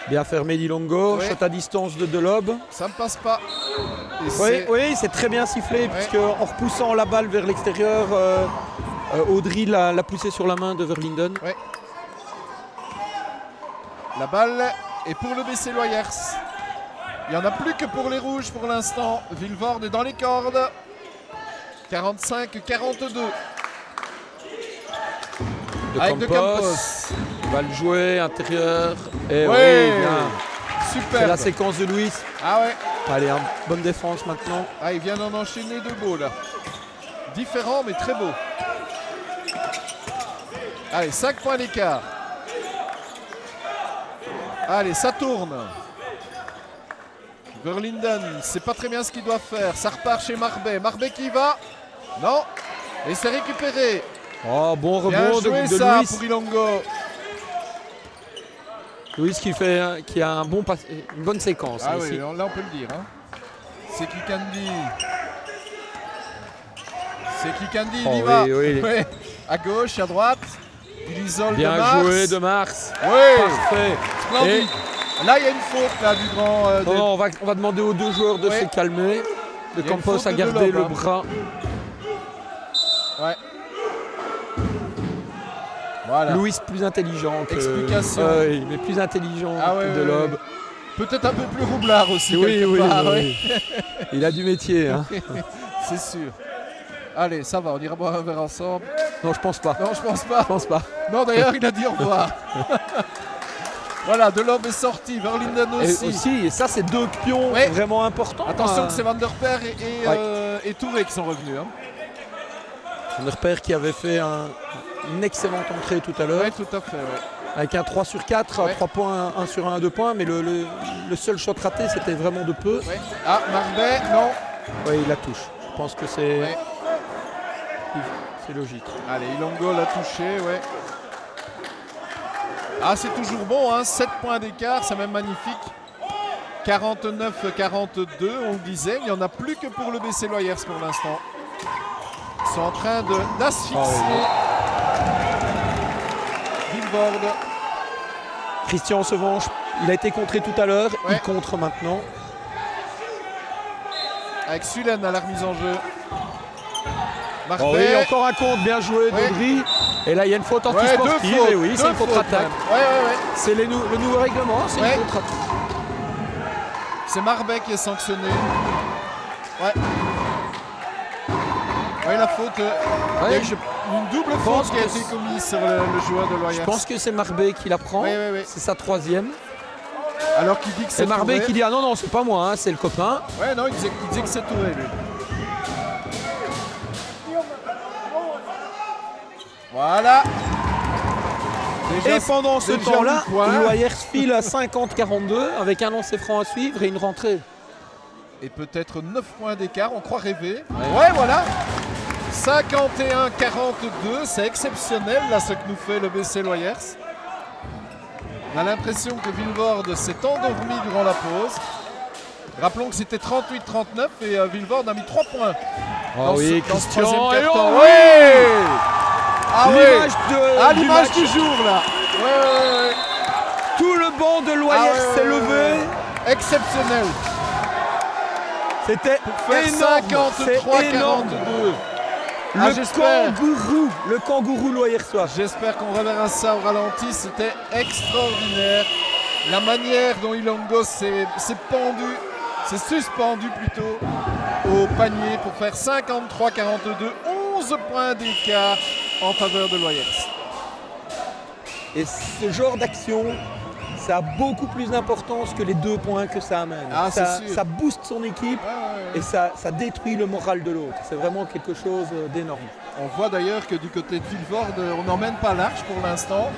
Bien fermé d'Ilongo. Shot à distance de Delob. Ça ne passe pas. Oui, c'est très bien sifflé puisque en repoussant la balle vers l'extérieur, Audry l'a poussé sur la main de Verlinden. Ouais. La balle est pour le BC Loyers. Il n'y en a plus que pour les rouges pour l'instant. Vilvoorde est dans les cordes. 45-42. Avec De Campos. Il va le jouer intérieur. Et ouais, oui, bien. Super. C'est la séquence de Luis. Ah ouais. Allez, bonne défense maintenant. Ah, il vient d'en enchaîner 2 beaux là. Différents mais très beaux. Allez, 5 points d'écart. Allez, ça tourne. Verlinden, c'est pas très bien ce qu'il doit faire. Ça repart chez Marbet. Marbet qui va. Non. Et c'est récupéré. Oh, bon rebond de ça Luis. Pour Ilongo. Luis qui a une bonne séquence. Ah ici. Oui, là on peut le dire. Hein. C'est Kikandi. Il y va. Oui. Ouais. À gauche, à droite. Il isole bien de Mars. Joué de Mars. Oui. Parfait. Splendide. Là, il y a une faute là, du grand. Non, on va demander aux 2 joueurs de se calmer. De Campos a gardé le bras. Ouais. Voilà. Louis plus intelligent que... Explication. Mais plus intelligent que Delob. Oui. Peut-être un peu plus roublard aussi. Oui. Il a du métier. Hein. C'est sûr. Allez, ça va, on ira boire un verre ensemble. Non, je pense pas. Non, je pense pas. pas. Non, d'ailleurs, il a dit au revoir. Voilà, Delob est sorti, Verlinden aussi. Et ça, c'est 2 pions vraiment importants. Attention que c'est Van der Per et Touré qui sont revenus. Hein. Van der Per qui avait fait une excellente entrée tout à l'heure. Oui, tout à fait. Ouais. Avec un 3 sur 4, 3 points, 1 sur 1 à 2 points. Mais le seul shot raté, c'était vraiment de peu. Ouais. Ah, Marbet, non. Oui, il la touche. Je pense que c'est logique. Allez, Ilongo l'a touché, ouais. Ah, c'est toujours bon, hein, 7 points d'écart, c'est même magnifique. 49-42, on le disait, il n'y en a plus que pour le BC Loyers pour l'instant. Ils sont en train d'asphyxier Vilvoorde. Christian se venge, il a été contré tout à l'heure, il contre maintenant. Avec Sulen à la remise en jeu. Oh oui, encore un compte bien joué d'Audry. Et là, il y a une faute anti-sportive. Et oui, c'est une contre-attaque. C'est le nouveau règlement, c'est une contre-attaque. C'est Marbet qui est sanctionné. La faute. Il y a une double faute qui a été commise sur le joueur de Loyers. Je pense que c'est Marbet qui la prend. C'est sa 3e. Alors qu'il dit que c'est Marbet qui dit ah non, c'est pas moi, c'est le copain. Ouais, non, il disait que c'est Touré, lui. Voilà. Et pendant ce temps-là, Loyers file à 50-42 avec un lancer franc à suivre et une rentrée. Et peut-être 9 points d'écart, on croit rêver. Ouais, voilà. 51-42, c'est exceptionnel là ce que nous fait le BC Loyers. On a l'impression que Vilvoorde s'est endormi durant la pause. Rappelons que c'était 38-39 et Vilvoorde a mis 3 points. Oui, Christian. L'image du jour là. Tout le banc de Loyers s'est levé. Exceptionnel. C'était énorme. 53-42. Le kangourou loyersois. J'espère qu'on reverra ça au ralenti. C'était extraordinaire. La manière dont Ilongo s'est suspendu plutôt au panier pour faire 53-42. 11 points d'écart en faveur de Loyers. Et ce genre d'action, ça a beaucoup plus d'importance que les 2 points que ça amène. Ça booste son équipe et ça détruit le moral de l'autre. C'est vraiment quelque chose d'énorme. On voit d'ailleurs que du côté de Vilvoorde, on n'emmène pas large pour l'instant.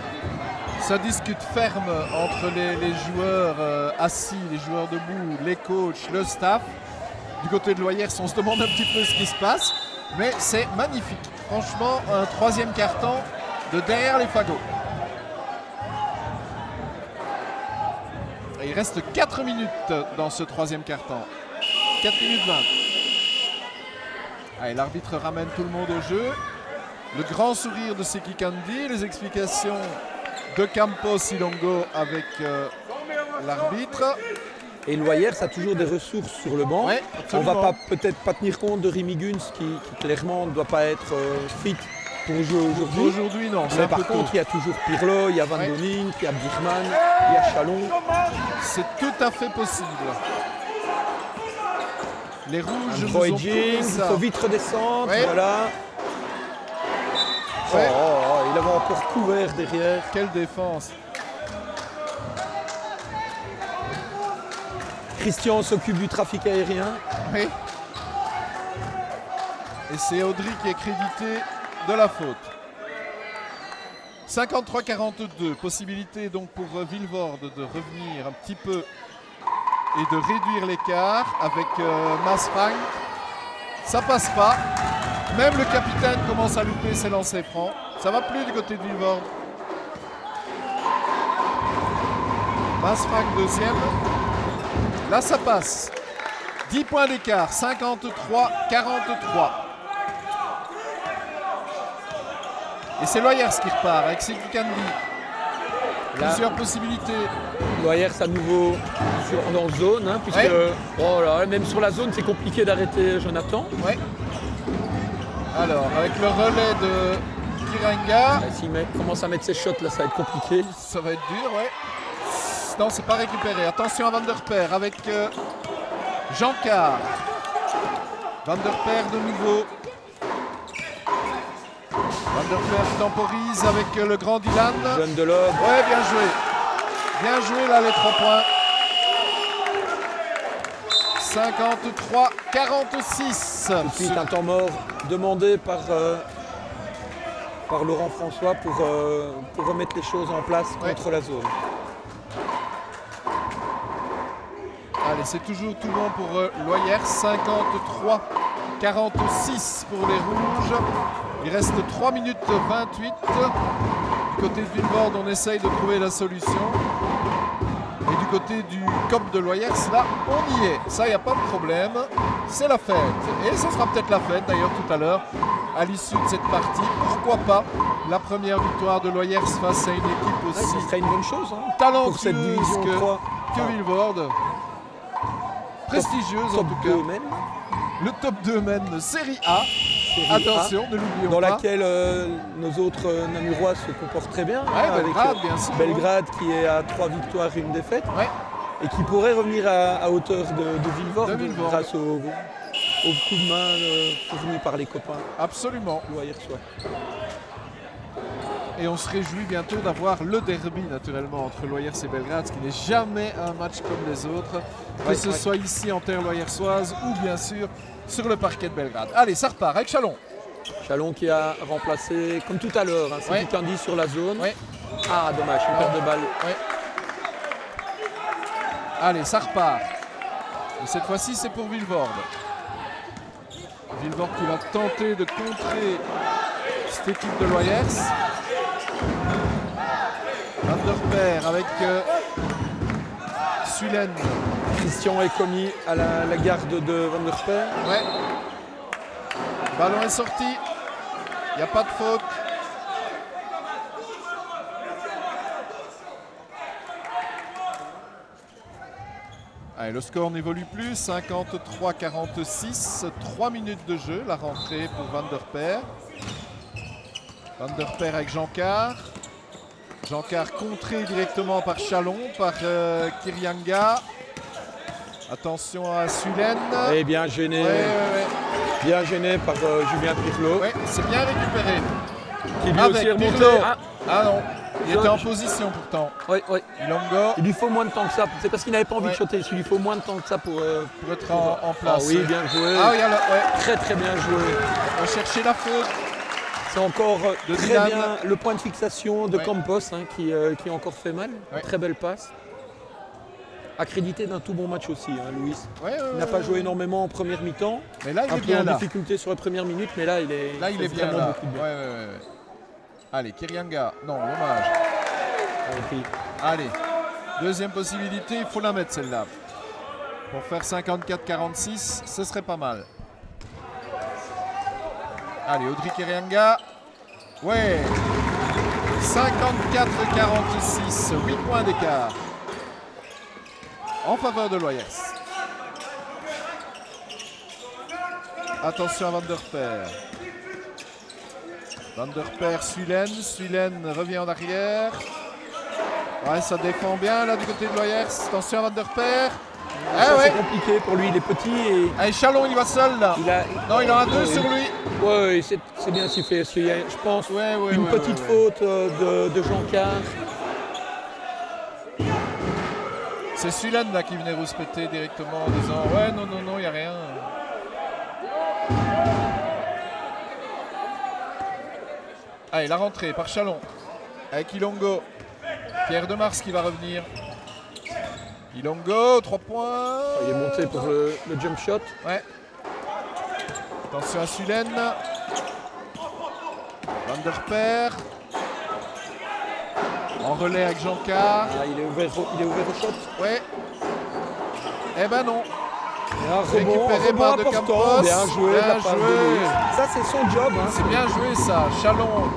Ça discute ferme entre les joueurs assis, les joueurs debout, les coachs, le staff. Du côté de Loyers, on se demande un petit peu ce qui se passe. Mais c'est magnifique. Franchement, un 3e quart-temps de derrière les fagots. Et il reste 4 minutes dans ce 3e quart-temps. 4 minutes 20. Allez, l'arbitre ramène tout le monde au jeu. Le grand sourire de Seki Kandi. Les explications de Campos Ilongo avec l'arbitre. Et Loyers a toujours des ressources sur le banc. On ne va peut-être pas tenir compte de Rémi Guns qui clairement ne doit pas être fit pour jouer aujourd'hui. Aujourd'hui, non. Mais par contre, il y a toujours Pirlo, il y a Van Donink, il y a Birman, il y a Chalon. C'est tout à fait possible. Les rouges nous ont il faut vite redescendre. Voilà. Il avait encore couvert derrière. Quelle défense. Christian s'occupe du trafic aérien. Oui. Et c'est Audry qui est crédité de la faute. 53-42. Possibilité donc pour Vilvoorde de revenir un petit peu et de réduire l'écart avec Masfang. Ça passe pas. Même le capitaine commence à louper ses lancers francs. Ça va plus du côté de Vilvoorde. Masfang 2e. Là, ça passe. 10 points d'écart, 53-43. Et c'est Loyers qui repart avec Seki Kandi. Plusieurs possibilités. Loyers à nouveau en zone, hein, puisque même sur la zone, c'est compliqué d'arrêter Jonathan. Alors, avec le relais de Kiranga. S'il commence à mettre ses shots, là, ça va être compliqué. Ça va être dur, Non, c'est pas récupéré. Attention à Van der Per avec Jean Carr. Van der Per de nouveau. Van der Per temporise avec le grand Dylan. Jeune de l'Aube. Ouais, bien joué. Bien joué là, les 3 points. 53-46. Tout de suite un temps mort demandé par Laurent François pour remettre les choses en place contre la zone. Allez, c'est toujours tout bon pour Loyers. 53-46 pour les rouges. Il reste 3 minutes 28. Du côté de Vilvoorde, on essaye de trouver la solution. Et du côté du COP de Loyers, là, on y est. Ça, il n'y a pas de problème. C'est la fête. Et ce sera peut-être la fête, d'ailleurs, tout à l'heure, à l'issue de cette partie. Pourquoi pas la première victoire de Loyers face à une équipe aussi ce serait une bonne chose, talentueuse pour cette division que Vilvoorde. Prestigieuse en tout cas. Le top 2 mène Série A. série Attention, A, ne l'oublions dans pas. laquelle nos autres Namurois se comportent très bien. Ouais, Belgrade, bien sûr. Belgrade qui est à 3 victoires et 1 défaite. Ouais. Et qui pourrait revenir à hauteur de Vilvoorde grâce au coup de main fourni par les copains. Absolument. Hier soir. Et on se réjouit bientôt d'avoir le derby naturellement entre Loyers et Belgrade, ce qui n'est jamais un match comme les autres, que ce soit ici en terre loyersoise ou bien sûr sur le parquet de Belgrade. Allez, ça repart avec Chalon. Chalon qui a remplacé, comme tout à l'heure, c'est Candy sur la zone. Ouais. Ah, dommage, une perte de balle. Ouais. Allez, ça repart. Et cette fois-ci, c'est pour Vilvoorde. Vilvoorde qui va tenter de contrer cette équipe de Loyers. Van der Peer avec Sulen. Christian est commis à la garde de Van der Peer. Ouais. Le ballon est sorti. Il n'y a pas de faute. Allez, le score n'évolue plus. 53-46. 3 minutes de jeu. La rentrée pour Van der Peer. Van der Peer avec Jean-Car. Jean-Car contré directement par Chalon, par Kirianga. Attention à Sulen. Et bien gêné. Bien gêné par Julien Pirlo. Ouais, c'est bien récupéré. Qui lui aussi est remonté. Ah non, il était en position pourtant. Oui. Ilongo. Il lui faut moins de temps que ça. C'est parce qu'il n'avait pas envie de shotter. Il lui faut moins de temps que ça pour être en place. Ah oui, bien joué. Ah oui, alors, très bien joué. On va chercher la faute. C'est encore très bien le point de fixation de Campos qui a encore fait mal. Très belle passe. Accrédité d'un tout bon match aussi, Louis. Il n'a pas joué énormément en première mi-temps. Mais là, il est bien en difficulté sur les premières minutes, mais là, il est bien vraiment là. beaucoup de bien. Allez, Kirianga. Non, dommage. Allez, deuxième possibilité, il faut la mettre celle-là. Pour faire 54-46, ce serait pas mal. Allez, Audrey Kirianga. Ouais. 54-46, 8 points d'écart. En faveur de Loyers. Attention à Van der Peer. Van der Peer, Sulen. Sulen revient en arrière. Ouais, ça défend bien là du côté de Loyers. Attention à Van der Peer. C'est compliqué pour lui, il est petit. Et... Allez, Chalon, il va seul là. Non, il en a deux sur lui. Oui, c'est bien sifflé. Parce qu'il y a, je pense, une petite faute de Jean-Car. C'est Sulen là qui venait rouspéter directement en disant ouais, non, il n'y a rien. Allez, la rentrée par Chalon avec Ilongo. Pierre Demars qui va revenir. Ilongo, 3 points. Il est monté pour le jump shot. Ouais. Attention à Sulen. Van der Peer. En relais avec Jean-Car. Il est ouvert au shot. Ouais. Eh ben non. Récupéré par De Campos. Bien joué. Ça, c'est son job. C'est bien joué ça. Chalon.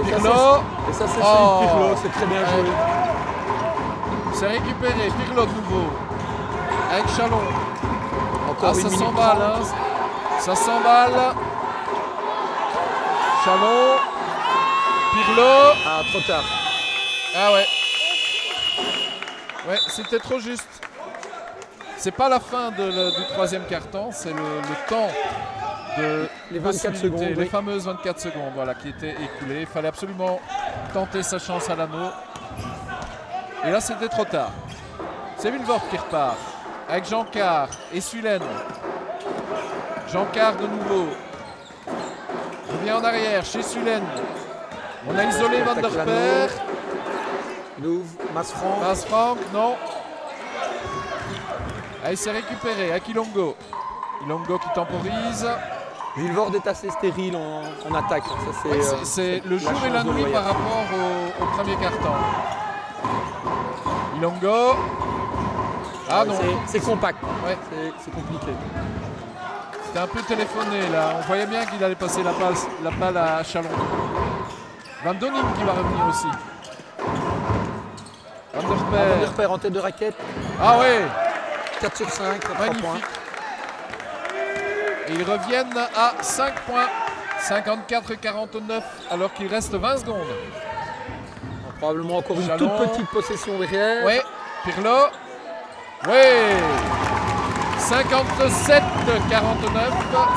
Pirlo. Et ça, c'est Pirlo. C'est très bien joué. C'est récupéré. Pirlo de nouveau. Avec Chalon. Encore ça s'emballe. Ça s'emballe. Chalon. Pirlo. Trop tard. Ah ouais. Ouais, c'était trop juste. C'est pas la fin du troisième quart-temps, c'est le temps de les 24 secondes. Les fameuses 24 secondes voilà, qui étaient écoulées. Il fallait absolument tenter sa chance à l'anneau. Et là, c'était trop tard. C'est Vilvoorde qui repart avec Jean-Car et Sulen. Jean-Car de nouveau. Revient en arrière chez Sulen. On a isolé Van der Peer. Masfranc, non. Allez, c'est récupéré avec Ilongo. Ilongo qui temporise. Vilvoorde est assez stérile en attaque. C'est le jour et la nuit par rapport au premier quart-temps. Ilongo. Ah non. C'est compact. Ouais. C'est compliqué. C'était un peu téléphoné là. On voyait bien qu'il allait passer la balle à Chalon. Van Donning qui va revenir aussi. Van der Peer en tête de raquette. Ah ouais. 4 sur 5, 3 magnifique. points. Et ils reviennent à 5 points. 54-49 alors qu'il reste 20 secondes. Probablement encore une toute petite possession derrière. Oui, Pirlo. Oui. 57-49,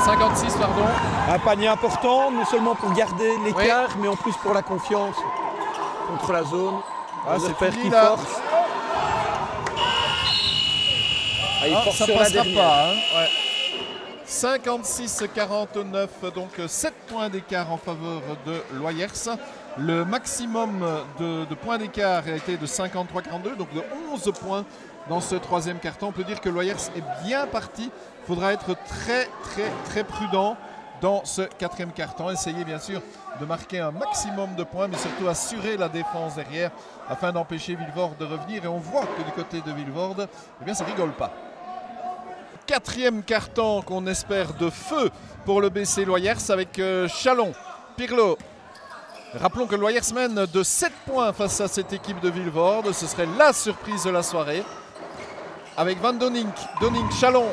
56 pardon. Un panier important, non seulement pour garder l'écart, mais en plus pour la confiance contre la zone. C'est Père qui force. Il force ça sur passera la pas. Hein. Ouais. 56-49, donc 7 points d'écart en faveur de Loyers. Le maximum de points d'écart a été de 53-42, donc de 11 points dans ce troisième quart-temps. On peut dire que Loyers est bien parti. Il faudra être très prudent dans ce quatrième quart-temps. Essayer bien sûr de marquer un maximum de points, mais surtout assurer la défense derrière afin d'empêcher Vilvoorde de revenir. Et on voit que du côté de Vilvoorde, eh bien, ça rigole pas. Quatrième quart-temps qu'on espère de feu pour le BC Loyers avec Chalon, Pirlo. Rappelons que Loyers mène de 7 points face à cette équipe de Vilvoorde. Ce serait la surprise de la soirée. Avec Van Donink, Chalon.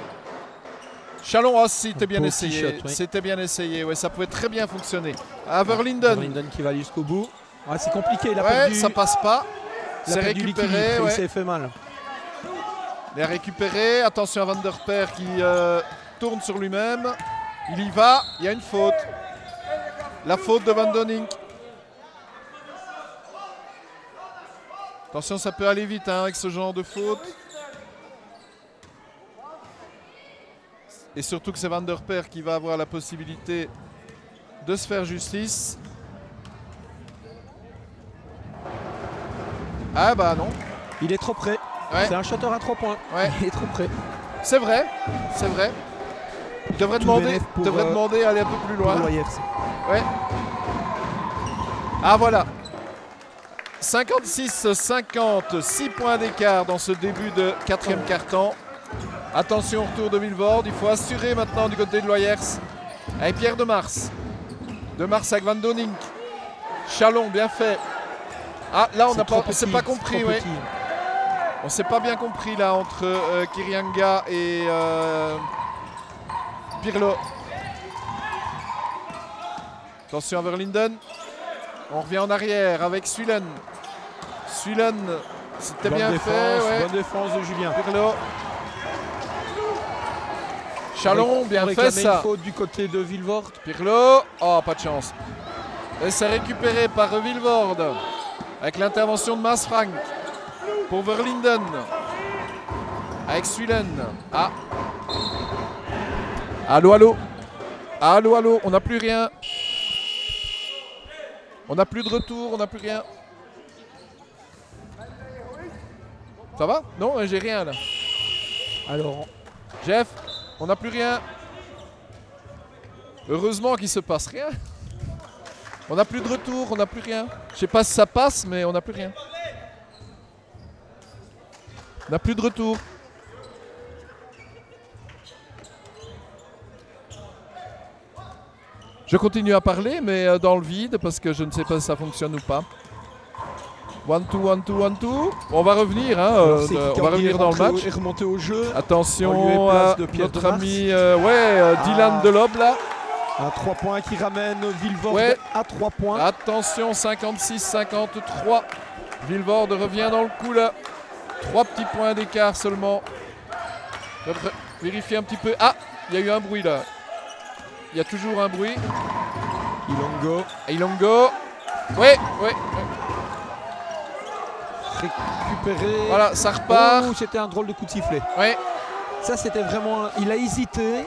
Chalon, c'était bien essayé. C'était bien essayé. Ouais, ça pouvait très bien fonctionner. Verlinden qui va jusqu'au bout. C'est compliqué. Il a perdu. Ça passe pas. C'est récupéré. Il s'est fait mal. Il est récupéré. Attention à Van der Per qui tourne sur lui-même. Il y va. Il y a une faute. La faute de Van Donink. Attention, ça peut aller vite avec ce genre de faute. Et surtout que c'est Van der Per qui va avoir la possibilité de se faire justice. Ah bah non. Il est trop près. Ouais. C'est un shooter à 3 points. Ouais. Il est trop près. C'est vrai, c'est vrai. Il devrait demander à aller un peu plus loin. Ouais. Ah voilà. 56-50, 6 points d'écart dans ce début de quatrième quart-temps. Attention au retour de Vilvoorde, il faut assurer maintenant du côté de Loyers. Avec Pierre Demars. Demars avec Van Donink. Chalon, bien fait. Ah là on ne s'est pas compris. Ouais. On ne s'est pas bien compris là entre Kirianga et Pirlo. Attention à Verlinden. On revient en arrière avec Sulen. Sulen, c'était bien fait. Ouais. Bonne défense de Julien. Pirlo. Chalon, bien fait ça. Une faute du côté de Vilvoorde. Pirlo, oh pas de chance. Et c'est récupéré par Vilvoorde avec l'intervention de Mas Frank pour Verlinden. Avec Sulen. Ah. Allô. Allô, on n'a plus rien. On n'a plus de retour, on n'a plus rien. Ça va? Non, j'ai rien là. Alors, Jeff, on n'a plus rien. Heureusement qu'il se passe rien. On n'a plus de retour, on n'a plus rien. Je sais pas si ça passe, mais on n'a plus rien. On n'a plus de retour. Je continue à parler, mais dans le vide, parce que je ne sais pas si ça fonctionne ou pas. 1-2. On va revenir, hein, on va revenir dans le match. Et remonter au jeu. Attention à notre ami Dylan Delob là. Un 3 points qui ramène Vilvoorde à 3 points. Attention, 56-53. Vilvoorde revient dans le coup là. 3 petits points d'écart seulement. Vérifier un petit peu. Ah, il y a eu un bruit là. Il y a toujours un bruit. Ilongo. Oui. Récupéré. Voilà, ça repart. Oh, c'était un drôle de coup de sifflet. Oui. Ça, c'était vraiment... Il a hésité.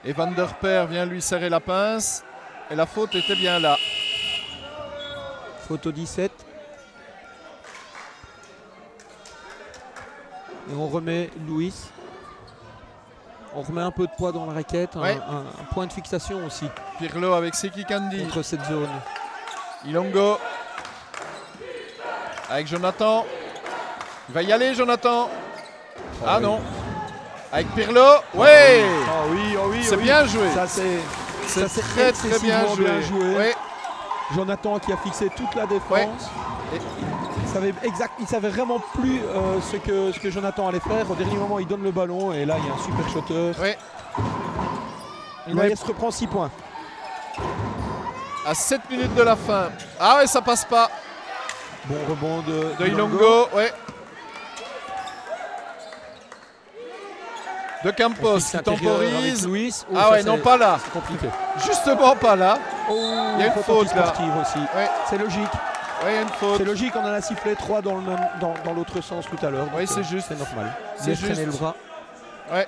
Et Van der Per vient lui serrer la pince. Et la faute était bien là. Faute au 17. Et on remet Louis. On remet un peu de poids dans la raquette, un point de fixation aussi. Pirlo avec Seki Kandi. Contre cette zone. Ilongo. Avec Jonathan. Il va y aller, Jonathan. Ah non. Avec Pirlo. Ouais. Oh oui. C'est bien joué. Ça c'est très bien joué. Ouais. Jonathan qui a fixé toute la défense. Ouais. Il savait vraiment plus ce que Jonathan allait faire. Au dernier moment, il donne le ballon et là, il y a un super shooter. Oui. Loyer se reprend 6 points. À 7 minutes de la fin. Ah ouais, ça passe pas. Bon rebond de Ilongo, ouais. De Campos qui temporise. Oh, ah ouais, non, pas là. C'est compliqué. Justement pas là. Oh, il y a une faute là. Aussi. Ouais. C'est logique. Ouais, il y a une faute. C'est logique, on en a sifflé 3 dans l'autre sens tout à l'heure. Oui, c'est juste. C'est normal. C'est juste. Le bras. Ouais.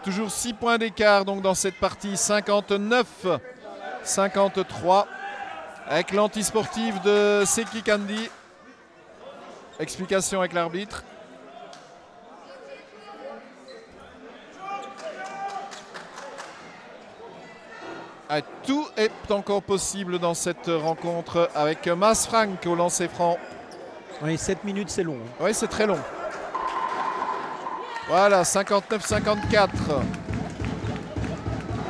Toujours 6 points d'écart donc dans cette partie. 59-53. Avec l'antisportive de Seki Kandi. Explication avec l'arbitre. Tout est encore possible dans cette rencontre avec Mas Frank au lancer franc. Oui, 7 minutes, c'est long. Oui, c'est très long. Voilà, 59-54.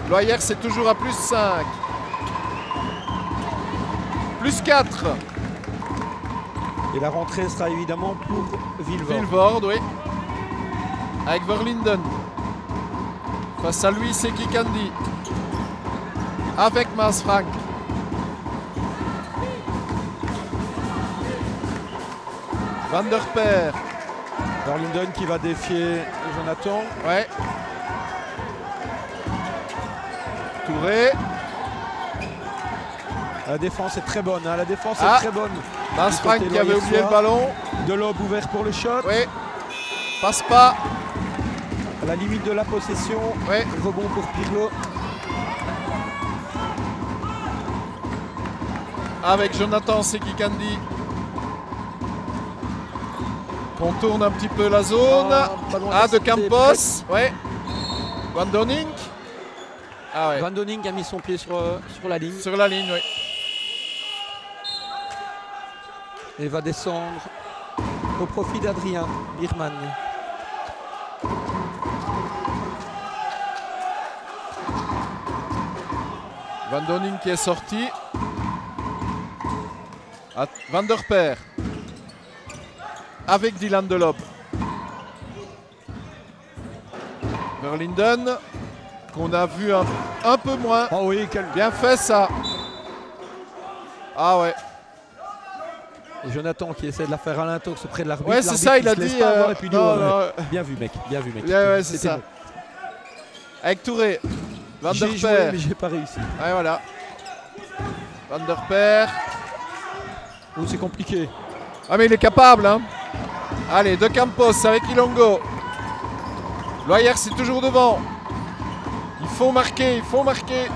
Loyer, c'est toujours à plus 5. Plus 4. Et la rentrée sera évidemment pour Vilvoorde. Vilvoorde, oui. Avec Verlinden. Face à lui, Seki Kandi. Avec Mas Frank. Van der Peer. Verlinden qui va défier Jonathan. Ouais. Touré. La défense est très bonne. Hein. La défense est très bonne. Mas Frank qui avait oublié le ballon. De l'aube ouvert pour le shot. Oui. Passe pas. À la limite de la possession. Ouais. Rebond pour Pirlo. Avec Jonathan Seki Kandi. On tourne un petit peu la zone. De Campos. Ouais. Van Donink. Ah ouais. Van Donink a mis son pied sur la ligne. Sur la ligne, oui. Et va descendre au profit d'Adrien Birman. Van Donink qui est sorti. Van der Peer. Avec Dylan Delop. Verlinden, qu'on a vu un peu moins. Oh oui, bien fait ça. Ah ouais. Et Jonathan qui essaie de la faire à l'intox auprès de l'arbitre. Ouais, c'est ça, il a dit. Bien vu, mec. Bien vu, mec. Ouais, c'est ça. Bon. Avec Touré. Van der Peer. Mais j'ai pas réussi. Ouais, voilà. Van der Peer. Oh, c'est compliqué. Ah, mais il est capable, hein. Allez, De Campos avec Ilongo. Loyer, c'est toujours devant. Il faut marquer, il faut marquer.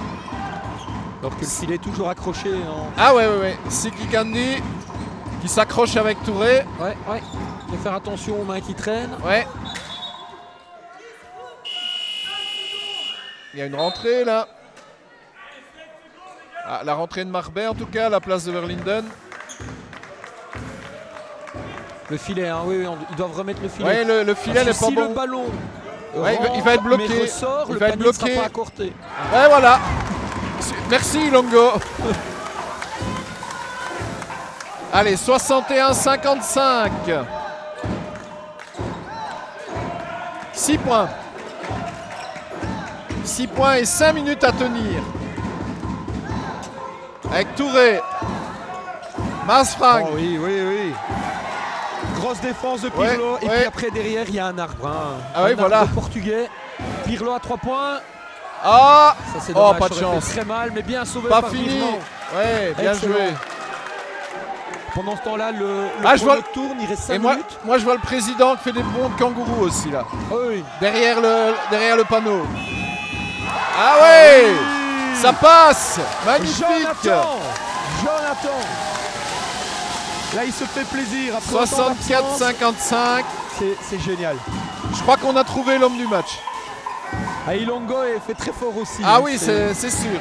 Alors que le filet est toujours accroché. Ah ouais. Seki Kandi qui s'accroche avec Touré. Ouais. Il faut faire attention aux mains qui traînent. Ouais. Il y a une rentrée là. Ah, la rentrée de Marbet en tout cas à la place de Verlinden. Le filet, hein, oui, ils doivent remettre le filet. Ouais, le filet n'est pas bon. Le ballon il va être bloqué. Ressort, il va être bloqué. Ne sera pas accordé. Ouais, voilà. Merci Ilongo. Allez, 61-55. 6 points. 6 points et 5 minutes à tenir. Avec Touré. Mas Frank. Oh, oui. Grosse défense de Pirlo. Et puis après, derrière, il y a un arbre. Hein. Ah oui, voilà. Portugais. Pirlo à 3 points. Ah, ça, c'est dommage, pas de chance. Très mal, mais bien sauvé pas par fini. Vivement. Ouais, bien joué. Pendant ce temps-là, le tourne, il reste 5 minutes. Moi, je vois le président qui fait des bonds de kangourou aussi, là. Oh, oui. Derrière le panneau. Ah ouais, oui. Ça passe. Magnifique. Jonathan. Là, il se fait plaisir. 64-55. C'est génial. Je crois qu'on a trouvé l'homme du match. Ilongo fait très fort aussi. Ah oui, c'est sûr.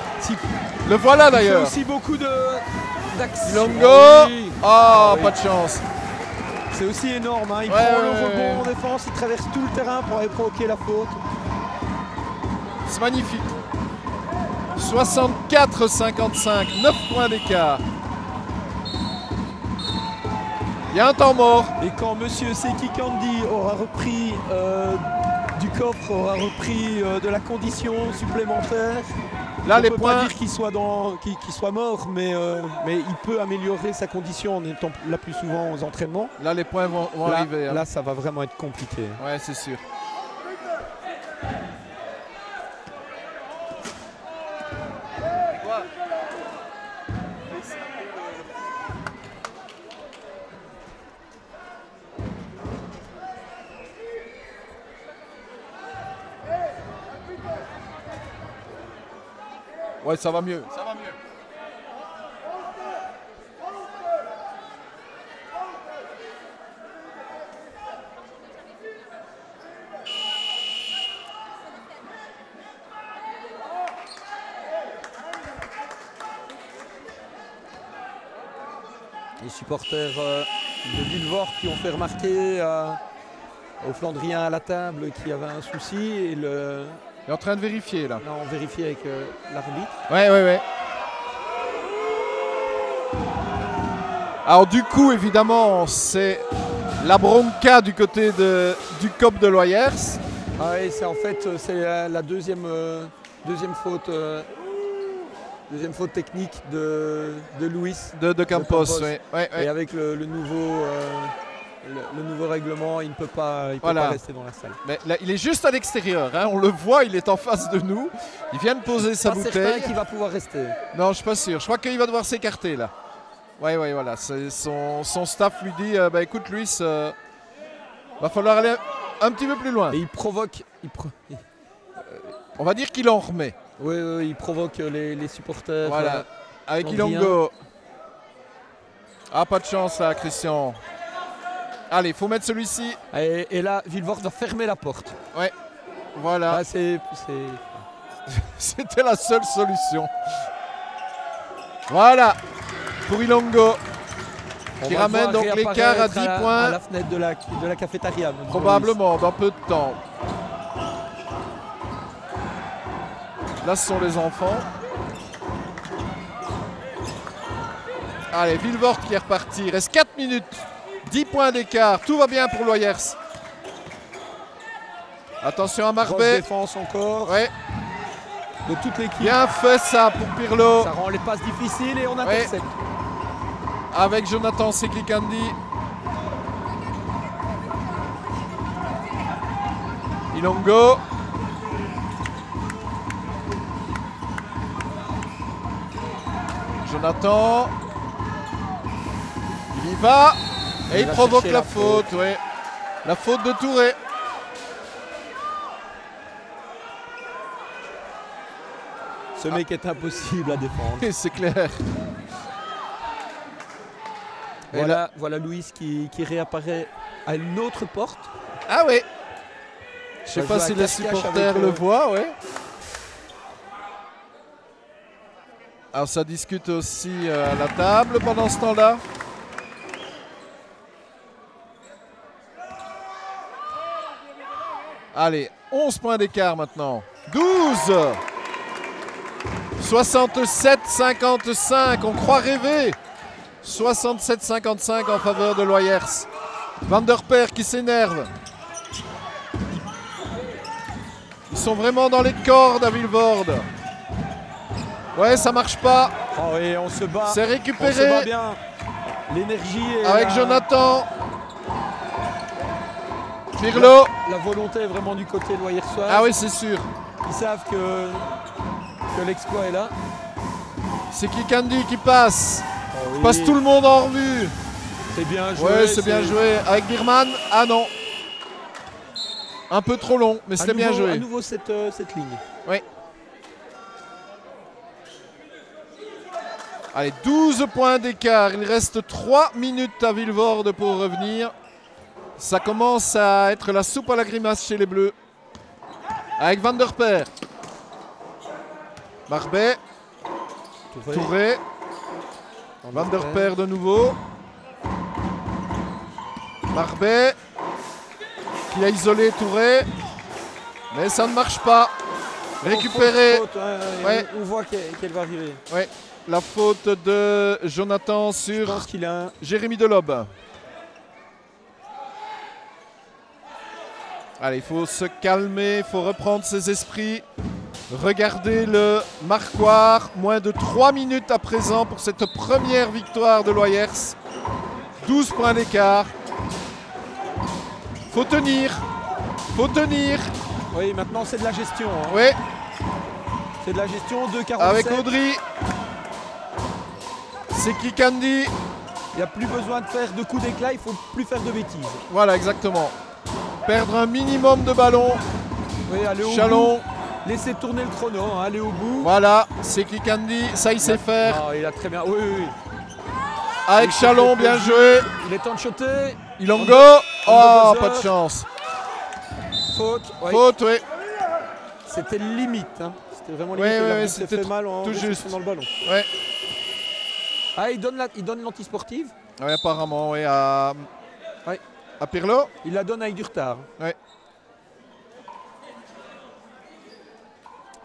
Le voilà d'ailleurs. Il fait aussi beaucoup d'action. Ilongo. Pas de chance. C'est aussi énorme. Hein. Il prend le rebond en défense, il traverse tout le terrain pour aller provoquer la faute. C'est magnifique. 64-55, 9 points d'écart. Il y a un temps mort. Et quand Monsieur Seki Kandi aura repris du Coffre aura repris de la condition supplémentaire. Là, on les peut points. Pas dire qu'il soit mort, mais il peut améliorer sa condition en étant là plus souvent aux entraînements. Là, les points vont arriver. Là, ça va vraiment être compliqué. Ouais, c'est sûr. Ouais, ça va mieux. Ça va mieux. Les supporters de Vilvoorde qui ont fait remarquer aux Flandriens à la table qu'il y avait un souci. Et il est en train de vérifier là. Là, on vérifie avec l'arbitre. Ouais. Alors du coup, évidemment, c'est la bronca du côté du COP de Loyers. Ah oui, c'est en fait la deuxième faute. Deuxième faute technique de Luis. De Campos, oui. Et avec le nouveau règlement, il ne peut pas rester dans la salle. Mais là, il est juste à l'extérieur, hein. On le voit, il est en face de nous. Il vient de poser sa bouteille. Je ne suis pas certain qu'il va pouvoir rester. Non, je ne suis pas sûr. Je crois qu'il va devoir s'écarter là. Ouais, voilà. Son staff lui dit écoute, Luis, va falloir aller un petit peu plus loin. Et il provoque. On va dire qu'il en remet. Oui, il provoque les supporters. Voilà, avec Ilongo. Ah, pas de chance là, Christian. Allez, il faut mettre celui-ci. Et là, Vilvoorde va fermer la porte. Ouais, voilà. Ah, c'était la seule solution. Voilà, pour Ilongo. Qui ramène donc l'écart à 10 points. À la fenêtre de la cafétéria. Probablement, dans peu de temps. Là, ce sont les enfants. Allez, Vilvoorde qui est reparti. Il reste 4 minutes. 10 points d'écart. Tout va bien pour Loyers. Attention à Marbet. Grosse défense encore. Ouais. De toute l'équipe. Bien fait ça pour Pirlo. Ça rend les passes difficiles et on intercepte. Avec Jonathan Seklikandi. Ilongo. Jonathan, il y va et il provoque la faute. Ouais. La faute de Touré. Ce mec est impossible à défendre. C'est clair. Voilà Luis qui réapparaît à une autre porte. Ah oui. Je sais pas si les supporters le voient. Ouais. Alors ça discute aussi à la table pendant ce temps-là. Allez, 11 points d'écart maintenant. 12 67-55, on croit rêver. 67-55 en faveur de Loyers. Van der Perre qui s'énerve. Ils sont vraiment dans les cordes à Vilvoorde. Ouais, ça marche pas. Oh et on se bat. C'est récupéré. On se bat bien. L'énergie est avec Jonathan. Pirlo. La volonté est vraiment du côté loyersois. Ah oui, c'est sûr. Ils savent que l'exploit est là. C'est Kikandi qui passe. Oh oui. Passe tout le monde en revue. C'est bien joué. Ouais, c'est bien joué. Avec Birman. Ah non. Un peu trop long, mais c'était bien joué. À nouveau cette ligne. Oui. Allez, 12 points d'écart. Il reste 3 minutes à Vilvoorde pour revenir. Ça commence à être la soupe à la grimace chez les Bleus. Avec Van der Perre. Marbet. Touré. Van der Perre de nouveau. Marbet. Qui a isolé Touré. Mais ça ne marche pas. Récupéré. Ouais. On voit qu'elle va arriver. Ouais. La faute de Jonathan sur Jérémy Delobe. Allez, il faut se calmer, il faut reprendre ses esprits. Regardez le marquoir. Moins de 3 minutes à présent pour cette première victoire de l'Oyers. 12 points d'écart. Faut tenir. Faut tenir. Oui, maintenant c'est de la gestion. Hein. Oui. C'est de la gestion, 2,47. Avec Audrey. C'est Kikandi. Il n'y a plus besoin de faire de coups d'éclat, il ne faut plus faire de bêtises. Voilà, exactement. Perdre un minimum de ballon. Oui, aller au Chalon. bout. Laissez tourner le chrono, hein, aller au bout. Voilà, c'est Kikandi, ça il sait faire. Oh, il a très bien. Oui, oui, oui. Avec Chalon, bien joué. Il est temps de shotter. Ilongo. Oh, pas de chance. Faute. Oui. Faute, oui. C'était limite. Hein. C'était vraiment limite. Oui, c'était fait mal en tout juste dans le ballon. Ouais. Ah, il donne l'antisportive. Oui, apparemment, oui, à Pirlo. Il la donne avec du retard. Oui.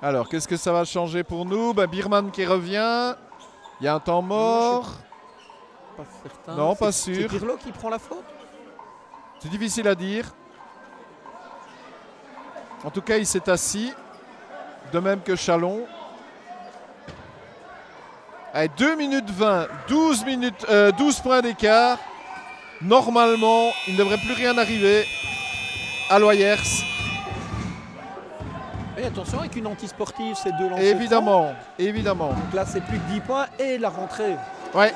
Alors, qu'est-ce que ça va changer pour nous? Birman qui revient. Il y a un temps mort. Pas certain. Non, pas sûr. C'est Pirlo qui prend la faute? C'est difficile à dire. En tout cas, il s'est assis. De même que Chalon. Allez, 2 minutes 20, 12 points d'écart. Normalement, il ne devrait plus rien arriver à l'Oyers. Et attention, avec une antisportive, c'est 2 lancers. Évidemment, évidemment. Donc là, c'est plus de 10 points et la rentrée. Ouais.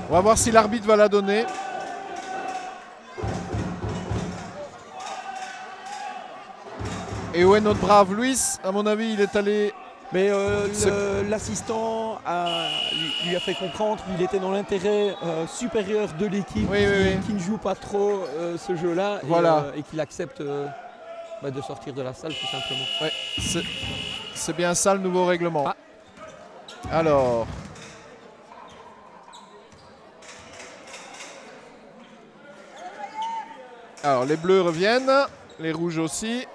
On va voir si l'arbitre va la donner. Et où est notre brave Luis? À mon avis, il est allé... Mais l'assistant lui a fait comprendre qu'il était dans l'intérêt supérieur de l'équipe qui ne joue pas trop ce jeu-là voilà. Et qu'il accepte de sortir de la salle tout simplement. Ouais, c'est bien ça le nouveau règlement. Ah. Alors... les bleus reviennent, les rouges aussi.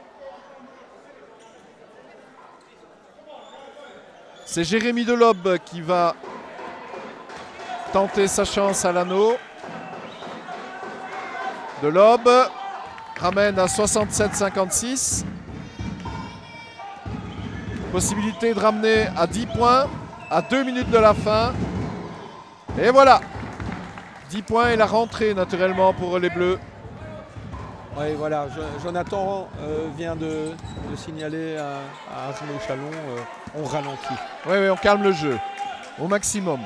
C'est Jérémy Delobe qui va tenter sa chance à l'anneau. Delobe ramène à 67-56. Possibilité de ramener à 10 points à 2 minutes de la fin. Et voilà, 10 points et la rentrée naturellement pour les bleus. Oui, voilà, Jonathan vient de signaler à Arnaud Chalon, on ralentit. Oui, on calme le jeu au maximum.